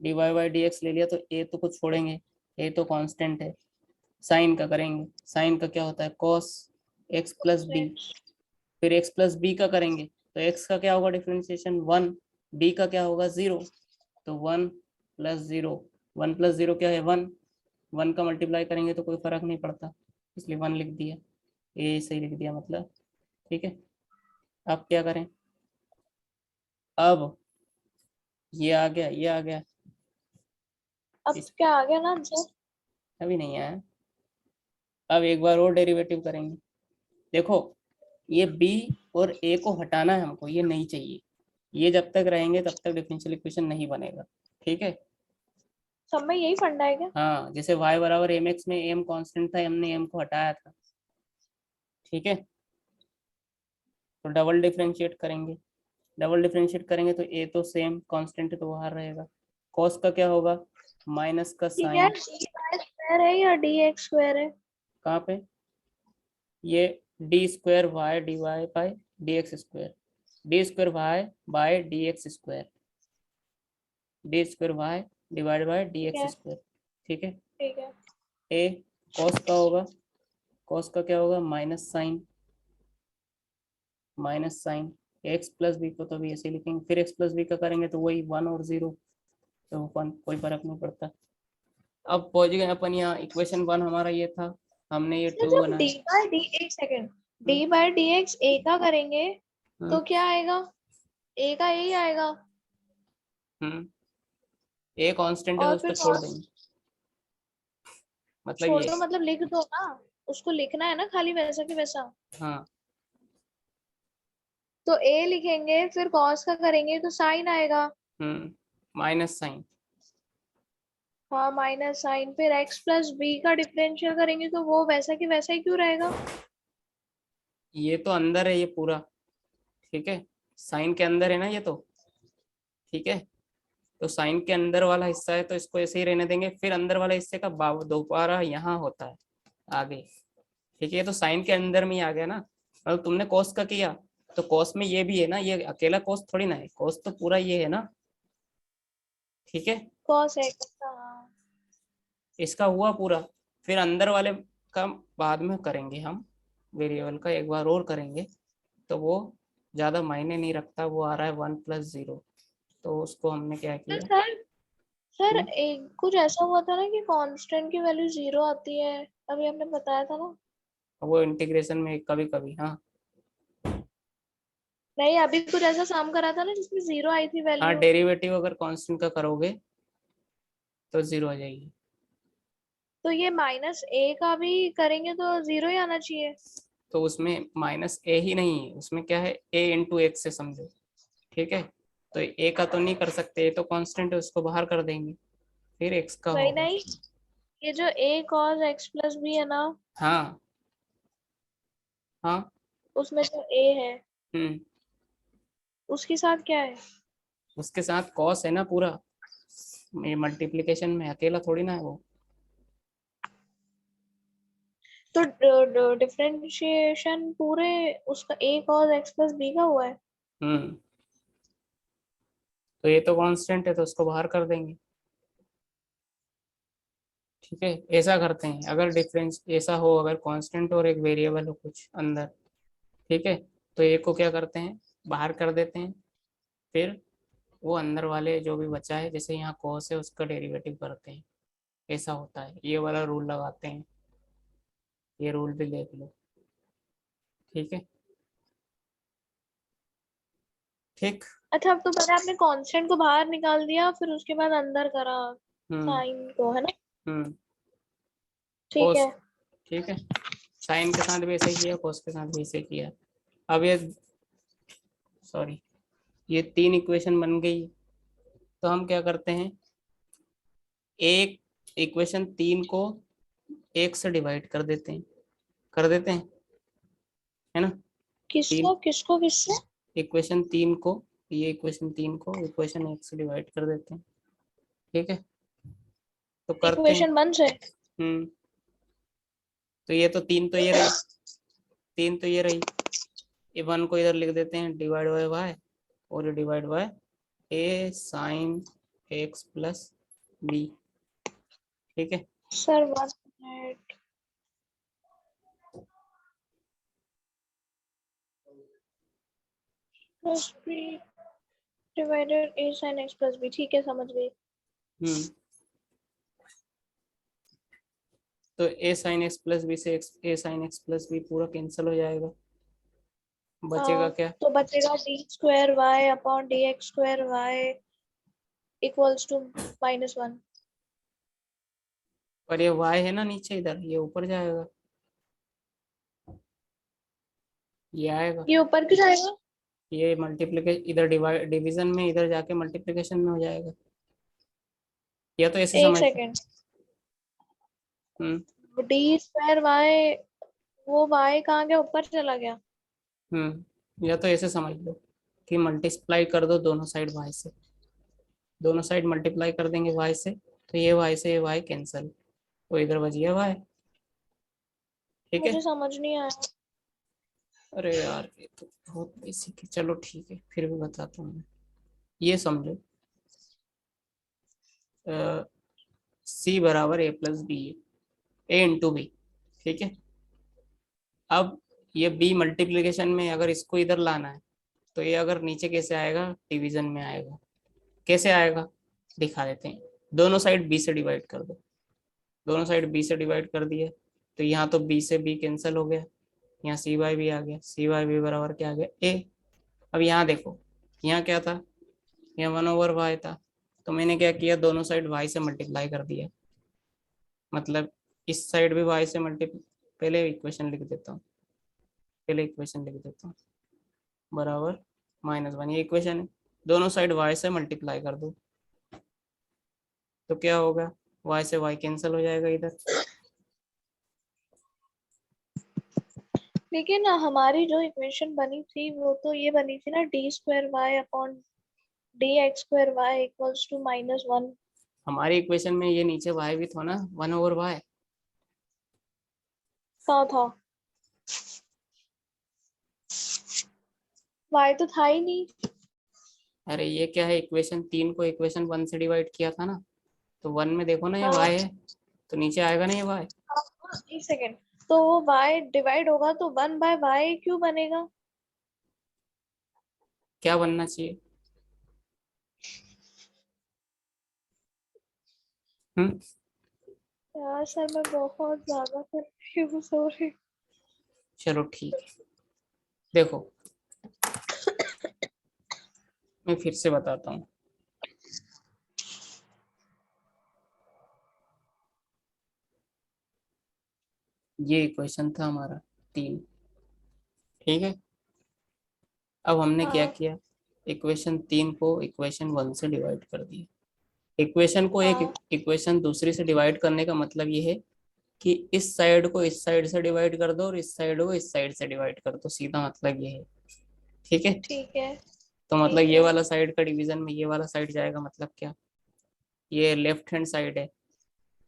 dy बाई डी एक्स ले लिया, तो a तो कुछ छोड़ेंगे, a तो कांस्टेंट है। साइन का करेंगे, साइन का क्या होता है, cos x प्लस बी। फिर x प्लस बी का करेंगे, तो x का क्या होगा डिफरेंशिएशन 1, b का क्या होगा 0, तो 1 प्लस 0, 1 प्लस 0 क्या है 1, 1 का मल्टीप्लाई करेंगे तो कोई फर्क नहीं पड़ता, इसलिए 1 लिख दिया, ए सही लिख दिया मतलब। ठीक है, अब क्या करें, अब ये आ गया, ये आ गया, अब इस क्या आ गया ना आंसर? अभी नहीं आया। अब एक बार और डेरिवेटिव करेंगे। देखो, ये b और a को हटाना है हमको, ये नहीं चाहिए, ये जब तक रहेंगे तब तक डिफरेंशियल इक्वेशन नहीं बनेगा। ठीक है, सब में यही फंडा है क्या? हाँ, जैसे y बराबर एम एक्स में m कांस्टेंट था, हमने m को हटाया था। ठीक है, तो डबल डिफरेंशिएट करेंगे, डबल डिफरेंशिएट करेंगे तो a तो सेम कांस्टेंट है तो बाहर रहेगा। cos का क्या होगा, माइनस का ठीक है, साइन, डी वाई स्क्वायर है या डी एक्स स्क्वायर है? कहाँ पे, ये d square y d y by d x square, d square y by d x square, d square y divide by d ठीक एक्स है। स्क्वायर। ठीक है, ठीक है। ए कॉस का होगा, कॉस का क्या होगा, minus sine, minus sine, x plus b को तो अभी ऐसे ही लिखेंगे, फिर एक्स प्लस बी का करेंगे तो वही 1 और 0, तो 1 कोई फर्क नहीं पड़ता। अब पहुंच गए अपन यहाँ, इक्वेशन 1 हमारा ये था, हमने ये तो 2 जब डी बनाया। बाई डी, एक सेकेंड, हम्म, d by d x a का करेंगे हम्म, तो क्या आएगा? ए का ए ही आएगा। हम्म, ए कांस्टेंट है तो और उसको फिर छोड़ कॉस, देंगे, मतलब छोड़ ये। दो मतलब लिख दो ना, उसको लिखना है ना खाली वैसा कि वैसा। हाँ, तो ए लिखेंगे फिर कॉस का करेंगे तो साइन आएगा। माइनस साइन, हाँ माइनस साइन, फिर एक्स प्लस बी का डिफरेंशियल करेंगे तो वो वैसा कि वैसा ही क्यों रहेगा? ये तो अंदर है ये पूरा। ठीक है, साइन के अंदर है ना ये तो। ठीक है, तो साइन के अंदर वाला हिस्सा है तो इसको ऐसे ही रहने देंगे, फिर अंदर वाले हिस्से का दोबारा यहाँ होता है आगे। ठीक है, ये तो साइन के अंदर में ही आ गया ना, मतलब तुमने कोस का किया तो कोस में ये भी है ना, ये अकेला कोस थोड़ी ना है, कोस तो पूरा ये है ना। ठीक है, कॉस एक्स का, हाँ। इसका हुआ पूरा, फिर अंदर वाले का बाद में करेंगे हम, वेरिएबल का एक बार और करेंगे, तो वो ज़्यादा मायने नहीं रखता, वो आ रहा है 1 प्लस 0, तो उसको हमने क्या तो किया। सर, सर हम्म, एक कुछ ऐसा हुआ था ना कि कांस्टेंट की वैल्यू जीरो आती है, अभी हमने बताया था ना। वो इंटीग्रेशन में कभी कभी, हाँ। नहीं, अभी कुछ ऐसा सम करा था ना जिसमें जीरो आई थी हाँ, वैल्यू। डेरिवेटिव अगर कांस्टेंट का करोगे तो 0 आ जाएगी। तो ये माइनस ए का भी करेंगे तो जीरो ही आना चाहिए। तो उसमें माइनस ए ही नहीं है, उसमें क्या है, ए इंटू एक्स से समझो। ठीक है, तो ए का तो नहीं कर सकते, ए तो कांस्टेंट है, उसको बाहर कर देंगे, फिर एक्स का नहीं होगा। नहीं, ये जो ए कॉस एक्स प्लस बी है ना, हाँ, हाँ, उसमें जो ए है हम्म, उसके साथ क्या है? उसके साथ कॉस है ना पूरा, ये मल्टीप्लिकेशन में अकेला थोड़ी ना है वो। तो डिफरेंशिएशन पूरे उसका ए कॉस एक्स प्लस बी का हुआ है। हम्म, तो ये तो कांस्टेंट है तो उसको बाहर कर देंगे। ठीक है, ऐसा करते हैं, अगर डिफरेंस ऐसा हो, अगर कांस्टेंट और एक वेरिएबल हो कुछ अंदर। ठीक है, तो एक को क्या करते हैं, बाहर कर देते हैं, फिर वो अंदर वाले जो भी बचा है, जैसे यहाँ कॉस है उसका डेरिवेटिव करते हैं, ऐसा होता है, ये वाला रूल लगाते हैं, ये रूल भी देख लो। ठीक है, ठीक। अच्छा, अब तो पहले आपने कांस्टेंट को बाहर निकाल दिया फिर उसके बाद अंदर करा हम्म, साइन को, है ना? हम्म, ठीक कॉस, है। ठीक है, साइन के साथ भी ऐसे किया, कॉस के साथ भी ऐसे किया। अब ये, सॉरी, ये 3 इक्वेशन बन गई, तो हम क्या करते हैं, एक इक्वेशन 3 को 1 से डिवाइड कर देते हैं, है ना। किसको तीन किसको किससे? इक्वेशन 3 को, ये इक्वेशन 3 को इक्वेशन 1 से डिवाइड कर देते हैं, ठीक है। तो करते हैं। इक्वेशन 1 से? हम्म। तो ये तो 3 तो ये रही, 3 तो ये रही, ये 1 को इधर लिख देते हैं डिवाइड बाय वाई, और ये divide by a sine x plus b, ठीक है। Sir 1 minute. Plus b divided a sine x plus b, ठीक है समझ गई। हम्म। तो a sine x plus b से a sine x plus b पूरा कैंसिल हो जाएगा, बचेगा हाँ, क्या? तो बचेगा d square y upon d x square y equals to -1। और ये वाई है ना नीचे, इधर ये ऊपर जाएगा, ये आएगा, ये ऊपर क्यों जाएगा? ये मल्टीप्लिकेशन इधर डिवाइड डिवीजन में इधर जाके मल्टीप्लिकेशन में हो जाएगा, या तो ऐसे एक समझ लो। सेकेंड। हम्म। डी स्क्वायर वाई, वो वाई कहाँ गया? ऊपर चला गया। या तो ऐसे समझ लो कि मल्टीप्लाई कर दो दोनों साइड वाई से, दोनों साइड मल्टीप्लाई कर देंगे वाई से, तो ये वाई से ये वाई कैंसिल, तो इधर बच गया वाई, ठीक है। मुझे समझ नहीं आया। अरे यार ये तो बहुत बेसिक है, चलो ठीक है फिर भी बताता हूँ मैं। ये समझो, सी बराबर ए प्लस बी, ए इंटू बी, ठीक है। अब ये बी मल्टीप्लिकेशन में अगर इसको इधर लाना है, तो ये अगर नीचे कैसे आएगा, डिवीजन में आएगा, कैसे आएगा दिखा देते हैं। दोनों साइड बी से डिवाइड कर दो, दोनों साइड बी से डिवाइड कर दिए, तो यहाँ तो बी से बी कैंसिल हो गया, यहाँ सी बाई बी आ गया, सी बाई बी बराबर क्या आ गया, ए। अब यहाँ देखो, यहाँ क्या था, यहाँ 1/y था, तो मैंने क्या किया, दोनों साइड y से मल्टीप्लाई कर दिया, मतलब इस साइड भी y से मल्टीप्लाई, पहले इक्वेशन लिख देता हूँ, पहले इक्वेशन लिख देता हूँ, बराबर -1, ये इक्वेशन है, दोनों साइड y से मल्टीप्लाई कर दो, तो क्या होगा, y से y कैंसिल हो जाएगा इधर। लेकिन हमारी जो इक्वेशन बनी थी वो तो ये बनी थी ना, d square y upon d x square y equals to -1। हमारी इक्वेशन में ये नीचे y भी था ना, 1/y। कहाँ था? वाई तो था ही नहीं। अरे ये क्या है, इक्वेशन 3 को इक्वेशन 1 से डिवाइड किया था ना, तो 1 में देखो ना ये y हाँ, है, तो नीचे आएगा ना ये y। एक सेकेंड। तो वो वाई डिवाइड होगा तो 1/y क्यों बनेगा? क्या बनना चाहिए? हम्म। यार सर मैं बहुत ज्यादा कर रही हूँ, सॉरी। चलो ठीक है, देखो मैं फिर से बताता हूँ। ये इक्वेशन था हमारा 3, ठीक है। अब हमने क्या हाँ किया, इक्वेशन 3 को इक्वेशन 1 से डिवाइड कर दिया। इक्वेशन को एक हाँ इक्वेशन दूसरी से डिवाइड करने का मतलब ये है कि इस साइड को इस साइड से डिवाइड कर दो और इस साइड को इस साइड से डिवाइड कर दो, सीधा मतलब ये है, ठीक है। ठीक है। तो मतलब ठीक ये है। वाला साइड का डिवीजन में ये वाला साइड जाएगा, मतलब क्या, ये लेफ्ट हैंड साइड है,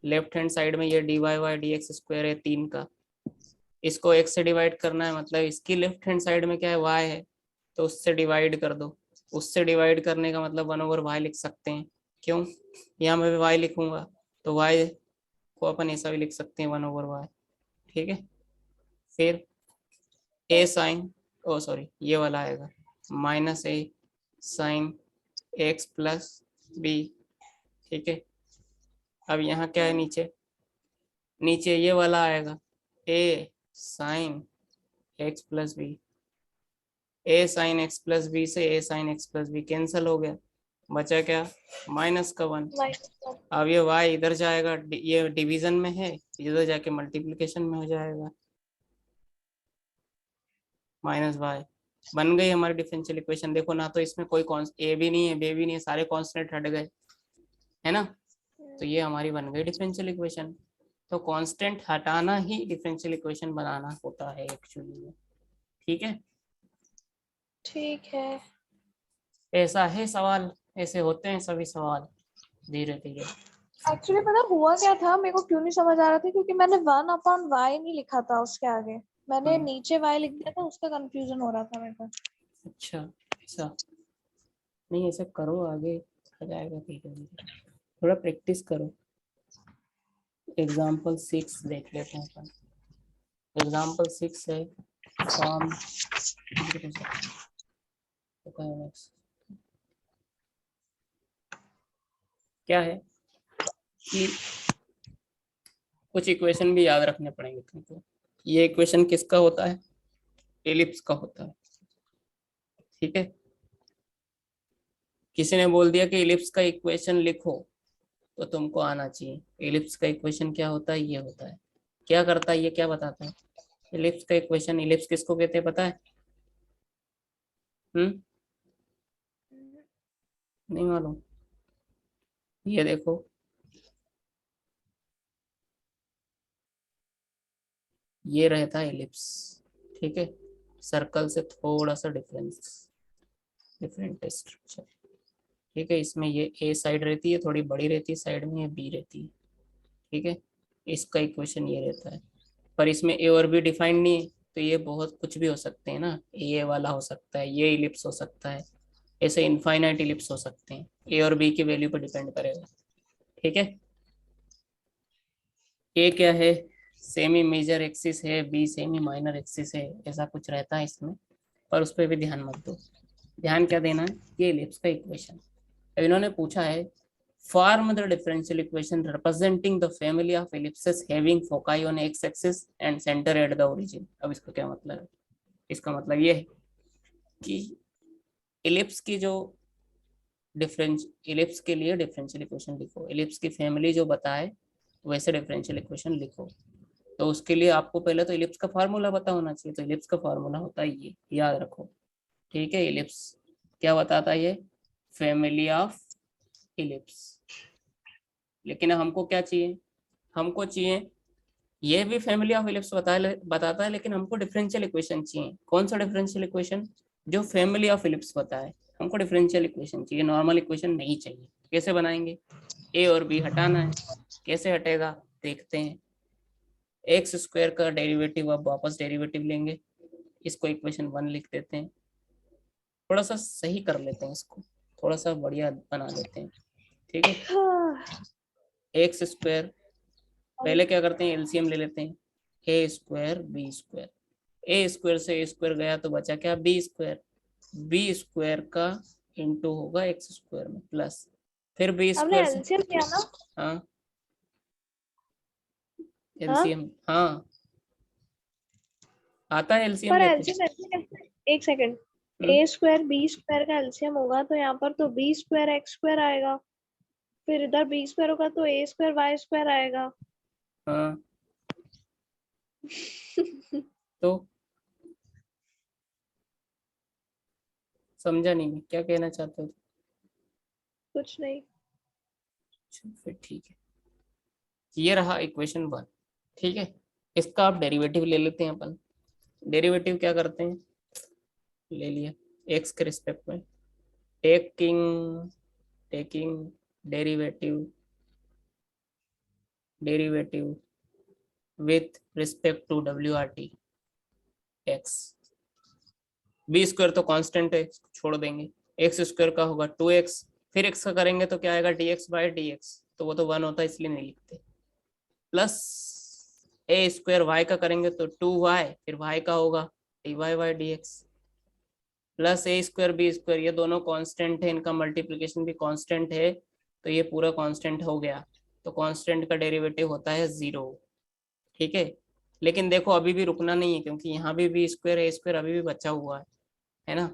लेफ्ट हैंड साइड में ये d y y d x square है 3 का, इसको x से डिवाइड करना है, मतलब इसकी लेफ्ट हैंड साइड में क्या है, y है, तो उससे डिवाइड कर दो, उससे डिवाइड करने का मतलब 1/y लिख सकते हैं, क्यों, यहाँ मैं भी y लिखूंगा, तो y को अपन ऐसा भी लिख सकते हैं 1/y, ठीक है। फिर a साइन, ओ सॉरी ये वाला आएगा -a sine x plus b, ठीक है। अब यहाँ क्या है, नीचे नीचे ये वाला आएगा a sine x plus b, a sine x plus b से a sine x plus b cancel हो गया, बचा क्या, -1। -1। अब ये वाई इधर जाएगा, ये डिवीजन में है, इधर जाके मल्टीप्लिकेशन में हो जाएगा, -y बन गई हमारी डिफरेंशियल इक्वेशन। देखो ना, तो इसमें कोई ए भी नहीं है, बी भी नहीं है, सारे कॉन्स्टेंट हट गए, है ना। तो ये हमारी बन गई डिफरेंशियल इक्वेशन। तो कांस्टेंट हटाना ही डिफरेंशियल इक्वेशन बनाना होता है एक्चुअली में। ठीक है, ठीक है। ऐसा है सवाल, ऐसे होते हैं सभी सवाल धीरे धीरे। एक्चुअली पता हुआ क्या था, मेरे को क्यों नहीं समझ आ रहा था, क्योंकि मैंने 1/y नहीं लिखा था उसके आगे, मैंने नीचे y लिख दिया था, उसका कंफ्यूजन हो रहा था मेरे को। अच्छा, ऐसा नहीं, ऐसा करो आगे आ जाएगा धीरे धीरे, थोड़ा प्रैक्टिस करो। एग्जाम्पल 6 देख लेते हैं अपन। एग्जाम्पल 6 है फॉर्म क्या है कि कुछ इक्वेशन भी याद रखने पड़ेंगे तुमको। ये इक्वेशन किसका होता है? एलिप्स का होता है। ठीक है, किसी ने बोल दिया कि एलिप्स का इक्वेशन लिखो, तो तुमको आना चाहिए एलिप्स का इक्वेशन क्या होता है। ये होता है, क्या करता है, ये क्या बताता है। एलिप्स का इक्वेशन, एलिप्स किसको कहते हैं पता है? नहीं मालूम? ये देखो, ये रहता है एलिप्स। ठीक है, सर्कल से थोड़ा सा डिफरेंट स्ट्रक्चर। ठीक है, इसमें ये ए साइड रहती है, थोड़ी बड़ी रहती है साइड में, ये बी रहती है। ठीक है, इसका इक्वेशन ये रहता है, पर इसमें ए और बी डिफाइंड नहीं है, तो ये बहुत कुछ भी हो सकते हैं ना। ए वाला हो सकता है, ये इलिप्स हो सकता है, ऐसे इनफाइनाइट इलिप्स हो सकते हैं। ए और बी की वैल्यू पर डिपेंड करेगा। ठीक है, ए क्या है? सेमी मेजर एक्सिस है, बी सेमी माइनर एक्सिस है, ऐसा कुछ रहता है इसमें, पर उस पर भी ध्यान मत दो। ध्यान क्या देना है, ये इलिप्स का इक्वेशन। अब इन्होंने पूछा है form the differential equation representing the family of ellipses having foci on x axis and centre at the origin. अब इसका क्या मतलब है? इसका मतलब ये है कि एलिप्स की जो डिफरेंस, एलिप्स के लिए डिफरेंशियल इक्वेशन लिखो, एलिप्स की फैमिली जो बताए वैसे डिफरेंशियल इक्वेशन लिखो। तो उसके लिए आपको पहले तो इलिप्स का फार्मूला पता होना चाहिए। तो इलिप्स का फार्मूला होता है ये, याद रखो। ठीक है, इलिप्स क्या बताता है? ये फैमिली ऑफ इलिप्स। लेकिन हमको क्या चाहिए? हमको चाहिए, ये भी फैमिली ऑफ इलिप्स बताता है, लेकिन हमको डिफरेंशियल इक्वेशन चाहिए। कौन सा डिफरेंशियल इक्वेशन? जो फैमिली ऑफ इलिप्स बताए। हमको डिफरेंशियल इक्वेशन चाहिए, नॉर्मल इक्वेशन नहीं चाहिए। कैसे बनाएंगे? ए और बी हटाना है। कैसे हटेगा देखते हैं। एक्स स्क्वायर का डेरिवेटिव, अब वापस डेरिवेटिव लेंगे, इसको इक्वेशन 1 लिख देते हैं। थोड़ा सा सही कर लेते हैं इसको, थोड़ा सा बढ़िया बना लेते हैं। ठीक है, एक्स स्क्वायर, पहले क्या करते हैं, एलसीएम ले लेते हैं। A square b square, a square से ए स्क्वायर गया तो बचा क्या? B square. बी स्क्वायर का इंटू होगा एक्स स्क्वायर में प्लस, फिर बी हमने स्क्वायर से, एलसीएम किया ना? हाँ हाँ, एलसीएम, हाँ आता है, एलसीएम पर लेते हैं। एलसीएम ऐसे कैसे, एक सेकंड, हम्म, ए स्क्वायर बी स्क्वायर का एलसीएम होगा तो यहाँ पर तो बी स्क्वायर एक्स स्क्वायर आएगा, फिर इधर बी स्क्वायर होगा तो ए स्क्वायर वाई स्क्वायर आएगा। हाँ तो समझा नहीं मैं क्या कहना चाहते हो। कुछ नहीं। अच्छा, फिर ठीक है, ये रहा इक्वेशन 1। ठीक है, इसका आप डेरिवेटिव ले लेते हैं अपन। डेरिवेटिव क्या करते हैं, ले लिया एक्स के रिस्पेक्ट में, taking taking derivative, derivative with respect to डब्ल्यू r t x. B square तो कांस्टेंट है, छोड़ देंगे। एक्स स्क्वायर का होगा 2x, फिर x का करेंगे तो क्या आएगा? dx बाई डी एक्स, तो वो तो 1 होता है इसलिए नहीं लिखते। प्लस ए स्क्वायर वाई का करेंगे तो 2y, फिर y का होगा dy by d x, plus a square b square, ये दोनों कांस्टेंट है, इनका मल्टीप्लीकेशन भी कांस्टेंट है, तो ये पूरा कांस्टेंट हो गया। तो कांस्टेंट का डेरिवेटिव होता है 0। ठीक है, लेकिन देखो अभी भी रुकना नहीं है, क्योंकि यहाँ भी बी स्क्वायर ए स्क्वायर अभी भी बचा हुआ है ना।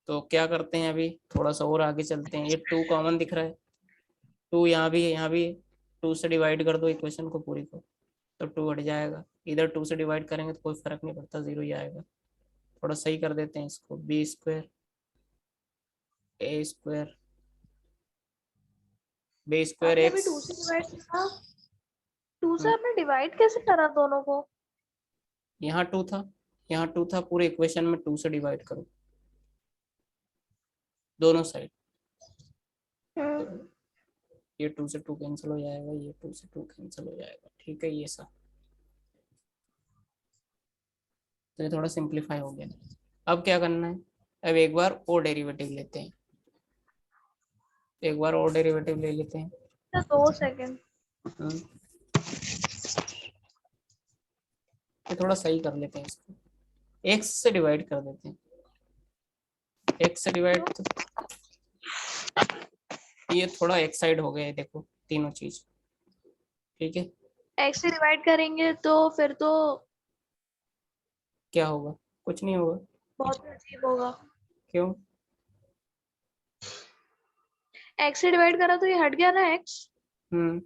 तो क्या करते हैं, अभी थोड़ा सा और आगे चलते हैं। ये 2 कॉमन दिख रहा है, 2 यहाँ भी है, यहाँ भी 2 से डिवाइड कर दो इक्वेशन को पूरी को, तो 2 हट जाएगा। इधर 2 से डिवाइड करेंगे तो कोई फर्क नहीं पड़ता, 0 ही आएगा। थोड़ा सही कर देते हैं इसको, B square a square b square आपने अभी एक्स। 2 से डिवाइड करा, 2 से हम्म, आपने डिवाइड कैसे करा दोनों को? यहाँ टू था, यहाँ टू था, पूरे इक्वेशन में टू से डिवाइड करो दोनों साइड। तो ये टू से टू कैंसिल हो जाएगा, ये टू से टू कैंसिल हो जाएगा, ठीक है ये सब। तो ये थोड़ा सिंप्लीफाई हो गया। अब क्या करना है, अब एक बार और डेरिवेटिव लेते हैं, एक बार और डेरिवेटिव ले लेते हैं। 2 सेकंड। हम्म, ये थोड़ा सही कर लेते हैं इसको, एक्स से डिवाइड कर देते हैं, एक्स से डिवाइड। तो ये थोड़ा एक साइड हो गया है, देखो तीनों चीज, ठीक है। एक्स से डिवाइड करेंगे तो फिर तो क्या होगा, कुछ नहीं होगा। बहुत अजीब होगा। क्यों? एक्स से डिवाइड करा तो ये हट गया ना एक्स। हम्म,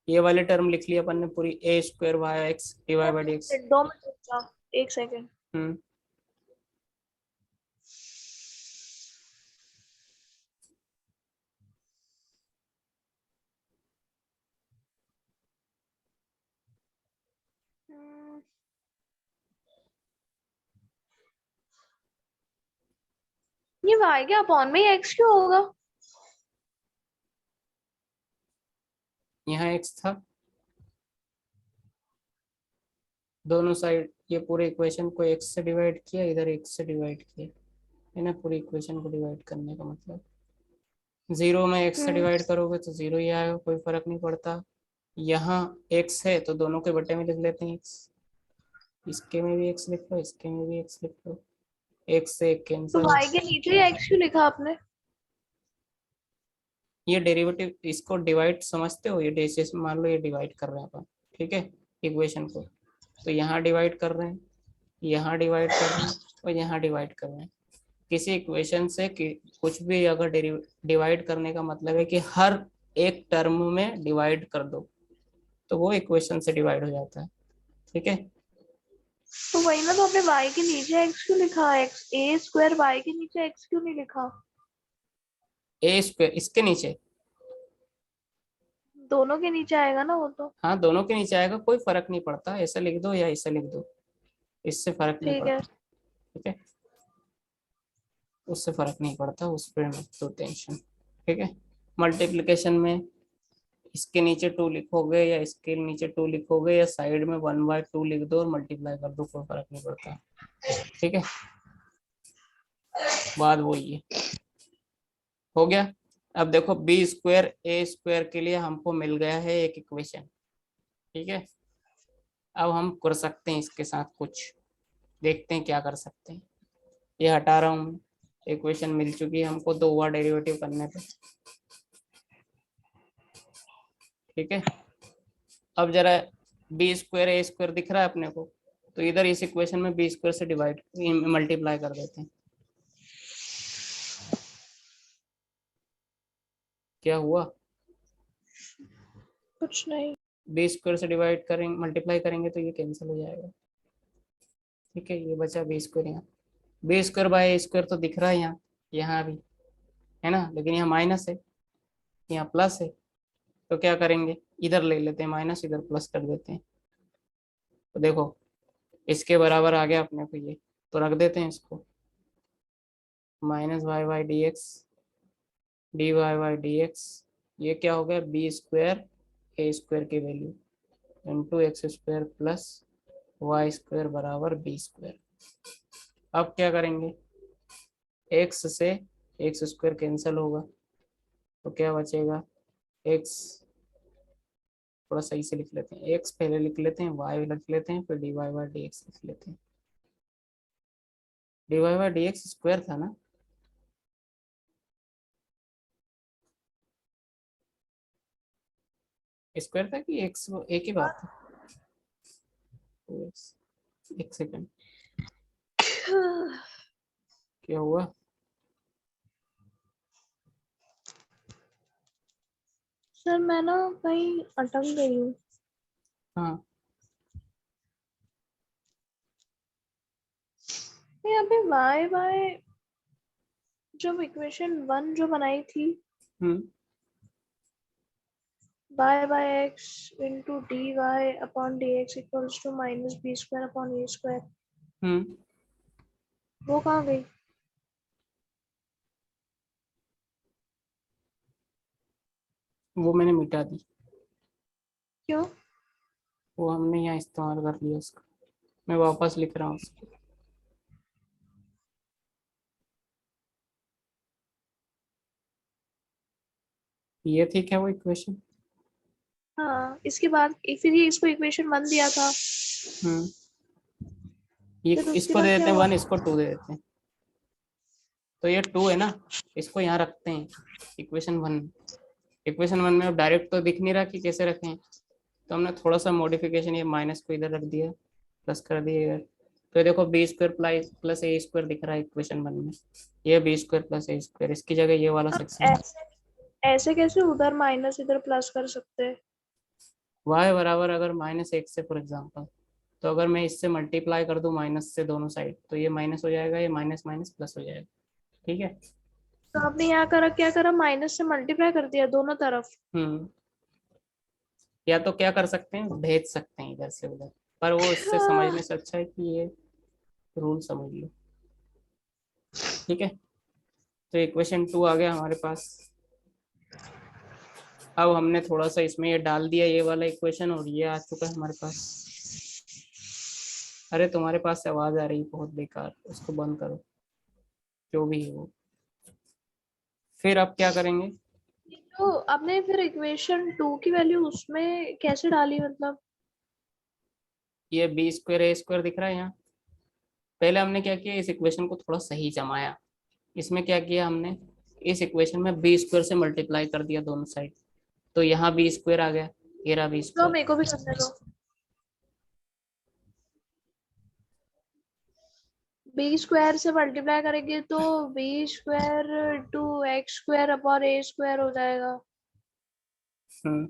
ये वाली टर्म लिख लिया अपन ने पूरी, a square y x divide by x. 2 minute रुक जाओ, 1 सेकंड। हम्म, ये वाई के अपॉन में एक्स क्यों होगा? यहाँ एक्स था, दोनों साइड ये पूरे इक्वेशन को एक्स से डिवाइड किया, इधर एक्स से डिवाइड किया, है ना, पूरी इक्वेशन को डिवाइड करने का मतलब। जीरो में एक्स से डिवाइड करोगे तो जीरो ही आएगा, कोई फर्क नहीं पड़ता। यहाँ एक्स है तो दोनों के बटे में लिख लेते हैं एक्स, इसके में भी एक्स लिख लो, इसके में भी एक्स लिख लो, एक्स से एक तो कैंसिल। वाई के नीचे एक्स क्यों लिखा आपने? ये डेरिवेटिव, इसको डिवाइड समझते हो, ये जैसे मान लो ये डिवाइड कर रहे हैं अपन, ठीक है, इक्वेशन को। तो यहाँ डिवाइड कर रहे हैं, यहाँ डिवाइड कर रहे हैं, और यहाँ डिवाइड कर रहे हैं। किसी इक्वेशन से कुछ भी अगर डिवाइड करने का मतलब है कि हर एक टर्म में डिवाइड कर दो, तो वो इक्वेशन से डिवाइड हो जाता है, ठीक है। तो वही ना, तो आपने वाई के नीचे एक्स क्यों लिखा? एक्स ए स्क्वायर वाई के नीचे एक्स क्यों नहीं लिखा? ए स्क्वायर इसके नीचे, दोनों के नीचे आएगा ना वो तो। हाँ दोनों के नीचे आएगा, कोई फर्क नहीं पड़ता, ऐसा लिख दो या ऐसा लिख दो, इससे फर्क नहीं ठीक है। पड़ता, ठीक है, उससे फर्क नहीं पड़ता, उस पर मत दो टेंशन, ठीक है। मल्टीप्लिकेशन में इसके नीचे टू लिखोगे या इसके नीचे टू लिखोगे या साइड में 1/2 लिख दो और मल्टीप्लाई कर दो, कोई फर्क नहीं पड़ता, ठीक है। बात वही है, हो गया। अब देखो बी स्क्वायर ए स्क्वायर के लिए हमको मिल गया है एक इक्वेशन, ठीक है। अब हम कर सकते हैं इसके साथ कुछ, देखते हैं क्या कर सकते हैं। ये हटा रहा हूँ, इक्वेशन मिल चुकी है हमको, 2 बार डेरिवेटिव करने पे, ठीक है। अब जरा बी स्क्वायर ए स्क्वायर दिख रहा है अपने को, तो इधर इस इक्वेशन में बी स्क्वायर से डिवाइड मल्टीप्लाई कर देते हैं। क्या हुआ, कुछ नहीं। बी स्क्वायर से डिवाइड करेंगे मल्टीप्लाई करेंगे तो ये कैंसिल हो जाएगा, ठीक है, ये बचा बी स्क्वायर। यहाँ b square by a square तो दिख रहा है यहाँ, यहाँ भी है ना, लेकिन यहाँ माइनस है, यहाँ प्लस है। तो क्या करेंगे, इधर ले लेते हैं माइनस, इधर प्लस कर देते हैं। तो देखो इसके बराबर आ गया अपने को ये, तो रख देते हैं इसको, minus y y d x d y y d x. ये क्या हो गया, बी स्क्वायर ए स्क्वायर की value into x square plus y square बराबर बी स्क्वायर। अब क्या करेंगे, एक्स से एक्स स्क्वायर कैंसिल होगा, तो क्या बचेगा, एक्स, थोड़ा सही से लिख लेते हैं, एक्स पहले लिख लेते हैं, वाई लिख लेते हैं, फिर d y by d x लिख लेते हैं। D y by d x square था ना, स्क्वायर था कि एक्स, एक ही बात है। तो एक सेकंड, क्या हुआ, सर मैं ना कहीं अटक गई हूँ। हाँ यहाँ पे वाई वाई जब इक्वेशन 1 जो बनाई थी हम्म y by x into dy upon dx equals to minus b square upon a square, हम्म वो कहाँ गई? वो मैंने मिटा दी, क्यों? वो हमने यहाँ इस्तेमाल कर लिया उसका। मैं वापस लिख रहा हूँ उसको। ये थी क्या वो इक्वेशन? हाँ, इसके बाद फिर ये इसको इक्वेशन 1 दिया था, हम्म ये फिर उसके इसको दे बाद क्या देते हैं हुआ? 1, इसको 2 दे देते हैं। तो ये 2 है ना, इसको यहाँ रखते हैं इक्वेशन 1। इक्वेशन 1 में अब डायरेक्ट तो दिख नहीं रहा कि कैसे रखें, तो हमने थोड़ा सा मॉडिफिकेशन, ये माइनस को इधर रख दिया, प्लस कर दिया इधर। तो ये देखो B square plus a square दिख रहा है इक्वेशन 1 में। ये B square plus a square, इसकी जगह ये वाला अब सेक्शन। ऐसे ऐसे कैसे उधर माइनस इधर प्लस कर सकते हैं? वाई बराबर अगर -1 से फॉर एग्जाम्पल, तो अगर मैं इससे मल्टीप्लाई कर दूं माइनस से दोनों साइड, तो ये माइनस हो जाएगा, ये माइनस माइनस प्लस हो जाएगा। ठीक है। तो आपने यहाँ करा, क्या करा, माइनस से मल्टीप्लाई कर दिया दोनों तरफ। हम्म या तो क्या कर सकते हैं, भेज सकते हैं इधर से उधर, पर वो इससे समझने से अच्छा है कि ये रूल समझ लो। ठीक है, तो इक्वेशन 2 आ गया हमारे पास। अब हमने थोड़ा सा इसमें ये डाल दिया ये वाला इक्वेशन, और ये आ चुका है हमारे पास। अरे तुम्हारे पास से आवाज आ रही है बहुत बेकार, उसको बंद करो, जो भी है वो। फिर अब क्या करेंगे? तो आपने फिर इक्वेशन 2 की वैल्यू उसमें कैसे डाली, मतलब? ये बी स्क्वायर ए स्क्वायर दिख रहा है यहाँ। पहले हमने क्या किया, इस इक्वेशन को थोड़ा सही जमाया। इसमें क्या किया हमने, इस इक्वेशन में बी स्क्वायर से मल्टीप्लाई कर दिया दोनों साइड, तो यहाँ बी स्क्वायर आ गया, ये रहा बी तो स्क्वायर। मेरे को भी करने दो। बी स्क्वायर से मल्टीप्लाई करेंगे तो b square to x square upon a square हो जाएगा। हम्म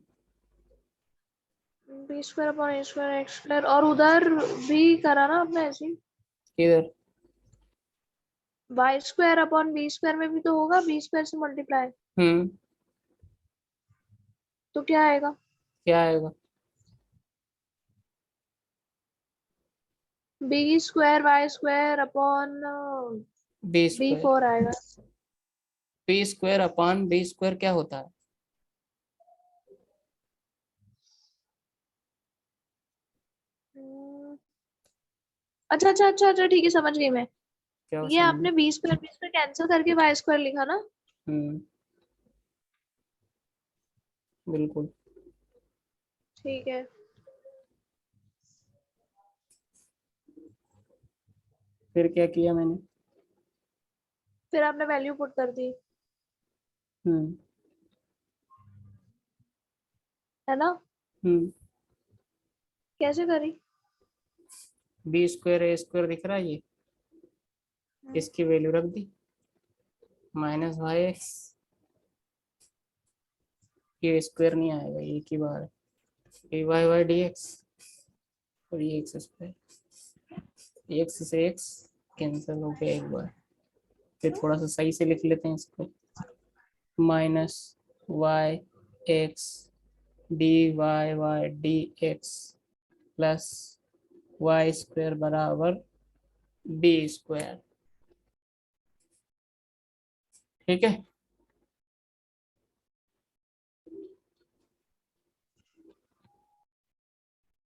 b square upon a square x square, और उधर भी करा ना आपने ऐसे ही। इधर y square upon b square में भी तो होगा बी स्क्वायर से मल्टीप्लाई, हम्म तो क्या आएगा? क्या आएगा? B square y square upon b b square, 4 आएगा। B square upon b square क्या होता है? हम्म, अच्छा अच्छा अच्छा अच्छा, ठीक है, समझ गई मैं। क्या ये समझ? आपने बी स्क्वायर कैंसिल करके वाई स्क्वायर लिखा ना? हम्म बिल्कुल। ठीक है। फिर क्या किया मैंने? फिर आपने वैल्यू पुट कर दी, हम्म है ना? हम्म कैसे करी? बी स्क्वायर ए स्क्वायर दिख रहा है ये, इसकी वैल्यू रख दी, माइनस वाई एक्स। ये स्क्वायर नहीं आएगा, ये की बार ए वाई वाई डी एक्स, और ये एक्स स्क्वायर, एक्स से एक्स कैंसिल हो गया एक बार। फिर थोड़ा सा सही से लिख लेते हैं इसको, minus y x d y y d x plus y square बराबर बी स्क्वायर। ठीक है।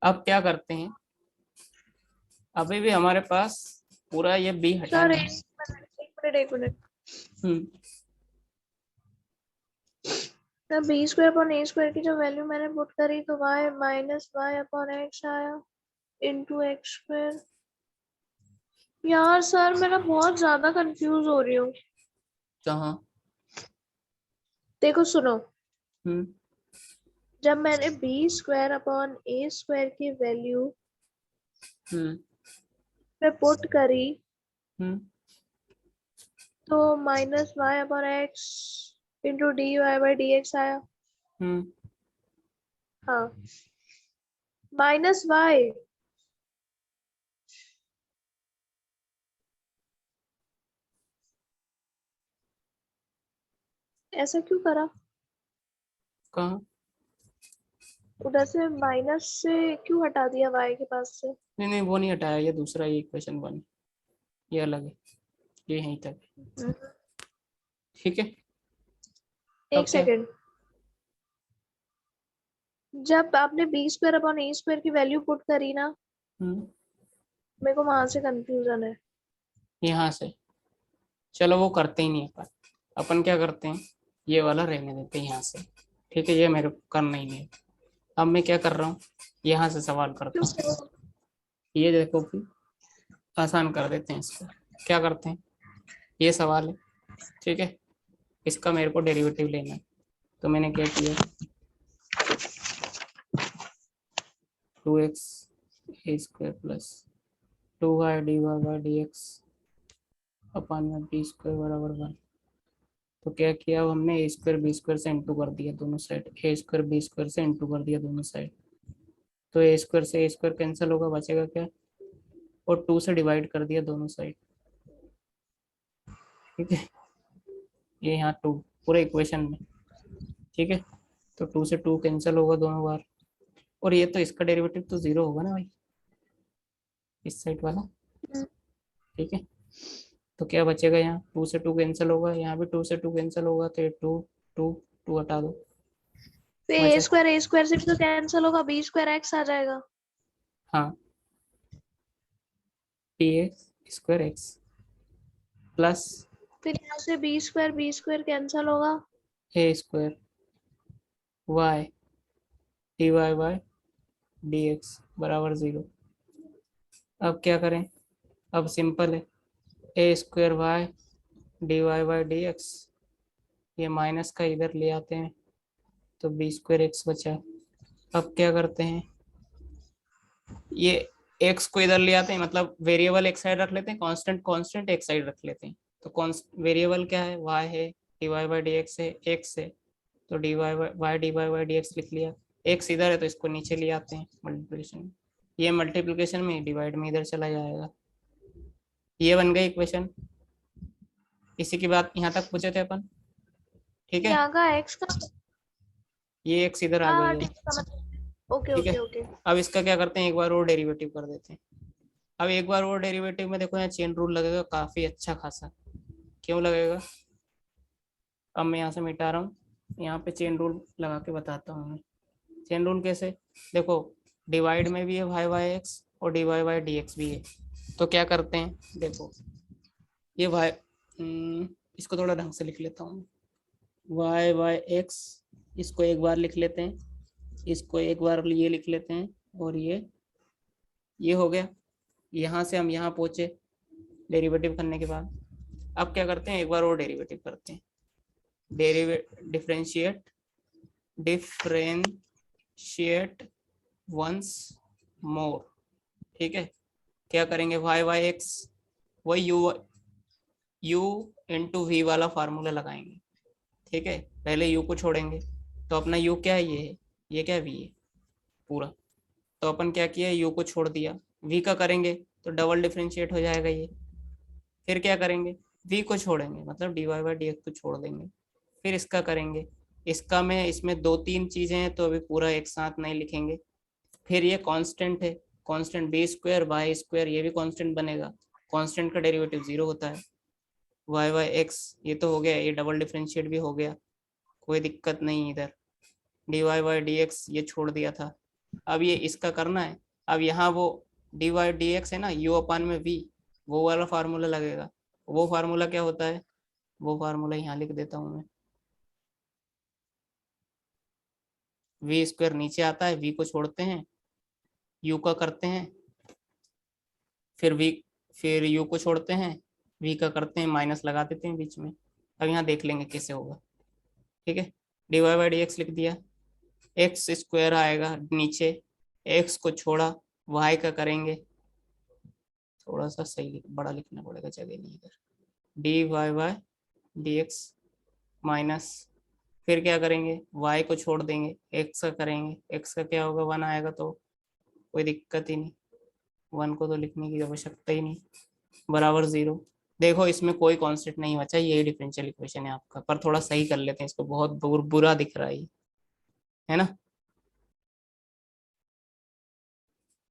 अब क्या करते हैं, अभी भी हमारे पास पूरा ये बी सर हटाना एक है। मिनट एक मिनट एक मिनट। हम्म तो b square upon a square की जो वैल्यू मैंने पुट करी तो y minus y upon x आया इंटू एक्स स्क्वायर। यार सर मैं ना बहुत ज्यादा कंफ्यूज हो रही हूँ। जहाँ देखो सुनो, हम्म जब मैंने b square upon a square की वैल्यू हम्म पे पुट करी हम्म तो minus y upon x into d y by d x आया। हम्म हाँ, माइनस वाई ऐसा क्यों करा? कहाँ? उधर से माइनस से क्यों हटा दिया y के पास से? नहीं नहीं, वो नहीं हटाया, ये दूसरा, ये इक्वेशन 1, ये अलग है, ये यहीं तक है। हम्म, ठीक है। एक अब क्या? सेकेंड। जब आपने B square upon a square की वैल्यू पुट करी ना, हम्म, मेरे को वहां से कंफ्यूजन है। यहाँ से चलो वो करते ही नहीं अपन। अपन क्या करते हैं, ये वाला रहने देते हैं यहाँ से। ठीक है, ये मेरे को करना ही नहीं है। अब मैं क्या कर रहा हूँ, यहाँ से सवाल करता क्यों? हूँ। ये देखो कि आसान कर देते हैं इसको। क्या करते हैं, ये सवाल है, ठीक है, इसका मेरे को डेरिवेटिव लेना है। तो मैंने क्या किया, 2x a square plus 2y dy by d x upon में बी स्क्वायर बराबर 1। तो क्या किया, अब हमने ए स्क्वायर बी स्क्वायर से इंटू कर दिया दोनों साइड, ए स्क्वायर बी स्क्वायर से इंटू कर दिया दोनों साइड। तो ए स्क्वायर से ए स्क्वायर कैंसिल होगा, बचेगा क्या, और 2 से डिवाइड कर दिया दोनों साइड। ठीक है, ये यहाँ 2 पूरे इक्वेशन में। ठीक है, तो 2 से 2 कैंसिल होगा दोनों बार, और ये तो इसका डेरिवेटिव तो 0 होगा ना भाई, इस साइड वाला। ठीक है, तो क्या बचेगा, यहाँ 2 से 2 कैंसिल होगा, यहाँ भी 2 से 2 कैंसिल होगा, तो ये 2 2 2 हटा दो, तो बचा। ए स्क्वायर से भी तो कैंसिल होगा, बी स्क्वायर एक्स आ जाएगा। हाँ, t x square x plus फिर यहाँ से बी स्क्वायर कैंसिल होगा। A square y d y by d x बराबर 0। अब क्या करें, अब सिंपल है, a square y d y by d x, ये माइनस का इधर ले आते हैं, तो बी स्क्वायर एक्स बचा। अब क्या करते हैं, ये एक्स को इधर ले आते हैं, मतलब वेरिएबल एक साइड रख लेते हैं, कांस्टेंट कांस्टेंट एक साइड रख लेते हैं। तो वेरिएबल क्या है, वाई है, d y by d x है, एक्स है, तो d y y d y by d x लिख लिया। एक्स इधर है तो इसको नीचे ले आते हैं मल्टीप्लिकेशन में, ये मल्टीप्लिकेशन में डिवाइड में इधर चला जाएगा। ये बन गई इक्वेशन। इसी की बात यहाँ तक पूछे थे अपन। ठीक है, यहाँ का एक्स का। ये एक्स इधर आ हाँ गई हाँ, है। ठीक है, समझ गई। ओके ठीक है, ओके ओके। अब इसका क्या करते हैं, एक बार और डेरिवेटिव कर देते हैं। अब एक बार और डेरिवेटिव में देखो, यहाँ चेन रूल लगेगा काफी अच्छा खासा। क्यों लगेगा, अब मैं यहाँ से मिटा रहा हूँ, यहाँ पे चेन रूल लगा के बताता हूँ मैं। चेन रूल कैसे, देखो डिवाइड में भी है वाई वाई एक्स और d y y d x भी है। तो क्या करते हैं, देखो ये वाई, इसको थोड़ा ढंग से लिख लेता हूँ, वाई वाई एक्स, इसको एक बार लिख लेते हैं, इसको एक बार ये लिख लेते हैं, और ये हो गया। यहाँ से हम यहाँ पहुंचे डेरिवेटिव करने के बाद। अब क्या करते हैं, एक बार और डेरिवेटिव करते हैं, डिफरेंशिएट डिफरेंशिएट वंस मोर। ठीक है, क्या करेंगे, वाई वाई एक्स, वही यू इंटू वी वाला फार्मूला लगाएंगे। ठीक है, पहले यू को छोड़ेंगे, तो अपना यू क्या है, ये है, ये क्या है, वी है पूरा। तो अपन क्या किया, यू को छोड़ दिया, वी का करेंगे तो डबल डिफ्रेंशिएट हो जाएगा ये। फिर क्या करेंगे, वी को छोड़ेंगे, मतलब d y by d x को छोड़ देंगे, फिर इसका करेंगे। इसका में इसमें 2-3 चीजें हैं, तो अभी पूरा एक साथ नहीं लिखेंगे। फिर ये कांस्टेंट है, constant b square by square, ये भी कांस्टेंट बनेगा, कांस्टेंट का डेरिवेटिव 0 होता है। वाई वाई एक्स ये तो हो गया, ये डबल डिफ्रेंशिएट भी हो गया, कोई दिक्कत नहीं इधर। D y by d x ये छोड़ दिया था, अब ये इसका करना है। अब यहाँ वो डी वाई डी एक्स है ना, यू अपान में वी, वो वाला फार्मूला लगेगा। वो फार्मूला क्या होता है, वो फार्मूला यहाँ लिख देता हूँ मैं। वी स्क्वायर नीचे आता है, वी को छोड़ते हैं, यू का करते हैं, फिर वी, फिर यू को छोड़ते हैं, वी का करते हैं, माइनस लगा देते हैं बीच में। अब यहाँ देख लेंगे कैसे होगा। ठीक है, d y by d x लिख दिया, एक्स स्क्वायर आएगा नीचे, एक्स को छोड़ा, वाई का करेंगे, थोड़ा सा सही बड़ा लिखना पड़ेगा, जगह नहीं इधर, d y y d x minus, फिर क्या करेंगे, y को छोड़ देंगे, x का करेंगे, x का क्या होगा, 1 आएगा, तो कोई दिक्कत ही नहीं, 1 को तो लिखने की आवश्यकता ही नहीं, बराबर 0। देखो इसमें कोई कॉन्सेप्ट नहीं बचा, यही डिफरेंशियल इक्वेशन है आपका, पर थोड़ा सही कर लेते हैं इसको, बहुत बुरा दिख रहा है ये, है ना।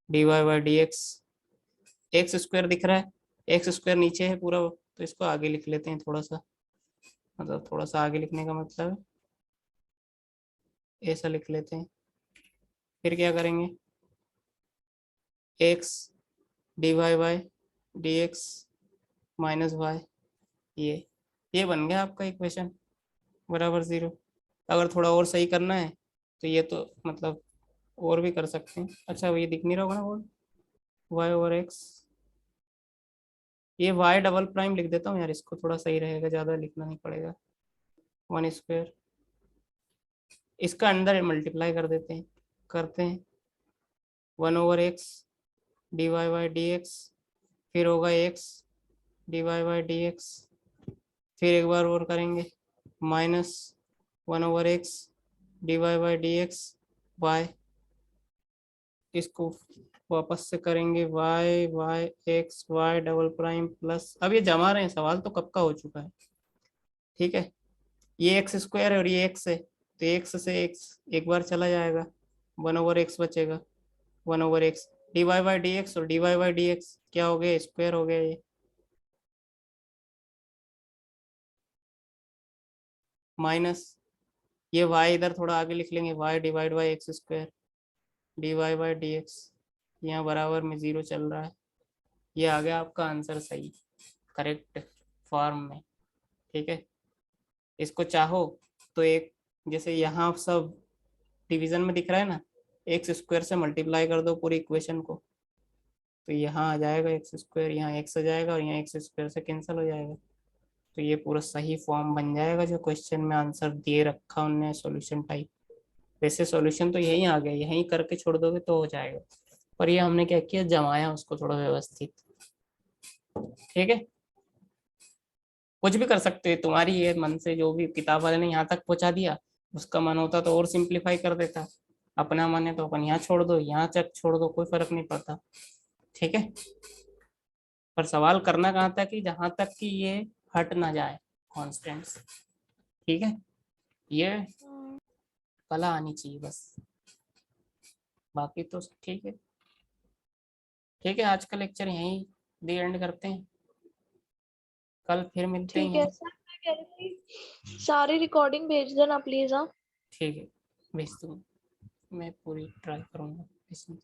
dy by d x square दिख रहा है, एक्स स्क्वायर नीचे है पूरा, तो इसको आगे लिख लेते हैं थोड़ा सा, मतलब थोड़ा सा आगे लिखने का मतलब ऐसा लिख लेते हैं। फिर क्या करेंगे, x d y by d x minus y, ये बन गया आपका इक्वेशन बराबर 0। अगर थोड़ा और सही करना है तो ये तो मतलब और भी कर सकते हैं। अच्छा ये दिख नहीं रहा होगा ना बोर्ड, वाई ओवर एक्स, ये वाई डबल प्राइम लिख देता हूँ यार, इसको थोड़ा सही रहेगा, ज़्यादा लिखना नहीं पड़ेगा। 1 स्क्वायर, इसका अंदर मल्टीप्लाई कर देते हैं, करते हैं 1/x d y by d x, फिर होगा x d y by d x, फिर एक बार और करेंगे -1/x d y by d x y, इसको वापस से करेंगे y x y double prime plus, अब ये जमा रहे हैं, सवाल तो कब का हो चुका है, ठीक है। ये एक्स स्क्वायर है और ये एक्स है, तो एक्स से एक्स एक बार चला जाएगा, 1/x बचेगा, 1/x d y by d x, और d y by d x क्या हो गया, स्क्वायर हो गया ये, माइनस ये y इधर थोड़ा आगे लिख लेंगे, y divide by x square d y by d x, यहाँ बराबर में 0 चल रहा है, ये आ गया आपका आंसर सही, करेक्ट फॉर्म में, ठीक है। इसको चाहो तो एक, जैसे यहाँ सब डिवीजन में दिख रहा है ना, एक्स स्क्वायर से मल्टीप्लाई कर दो पूरी इक्वेशन को, तो यहाँ आ जाएगा एक्स स्क्वायर, यहाँ एक्स आ जाएगा और यहाँ एक्स स्क्वायर से कैंसिल हो जाएगा, तो ये पूरा सही फॉर्म बन जाएगा जो क्वेश्चन में आंसर दे रखा उनने सॉल्यूशन टाइप। वैसे सॉल्यूशन तो यही आ गया, यहीं करके छोड़ दोगे तो हो जाएगा, पर ये हमने क्या किया, जमाया उसको थोड़ा व्यवस्थित, ठीक है। कुछ भी कर सकते हो, तुम्हारी ये मन से, जो भी किताब वाले ने यहाँ तक पहुंचा दिया, उसका मन होता तो और सिंप्लीफाई कर देता, अपना मन है तो अपन यहाँ छोड़ दो, यहाँ तक छोड़ दो, कोई फर्क नहीं पड़ता, ठीक है। पर सवाल करना कहाँ तक कि जहां तक कि ये हट ना जाए कॉन्स्टेंट्स, ठीक है, ये कला आनी चाहिए बस, बाकी तो ठीक है। ठीक है, आज का लेक्चर यहीं दी एंड करते हैं, कल फिर मिलते ठीक हैं। है सर, मैं कह रही थी सारी रिकॉर्डिंग भेज देना प्लीज। हाँ ठीक है, भेज दूँगा, मैं पूरी ट्राई करूँगा इसमें।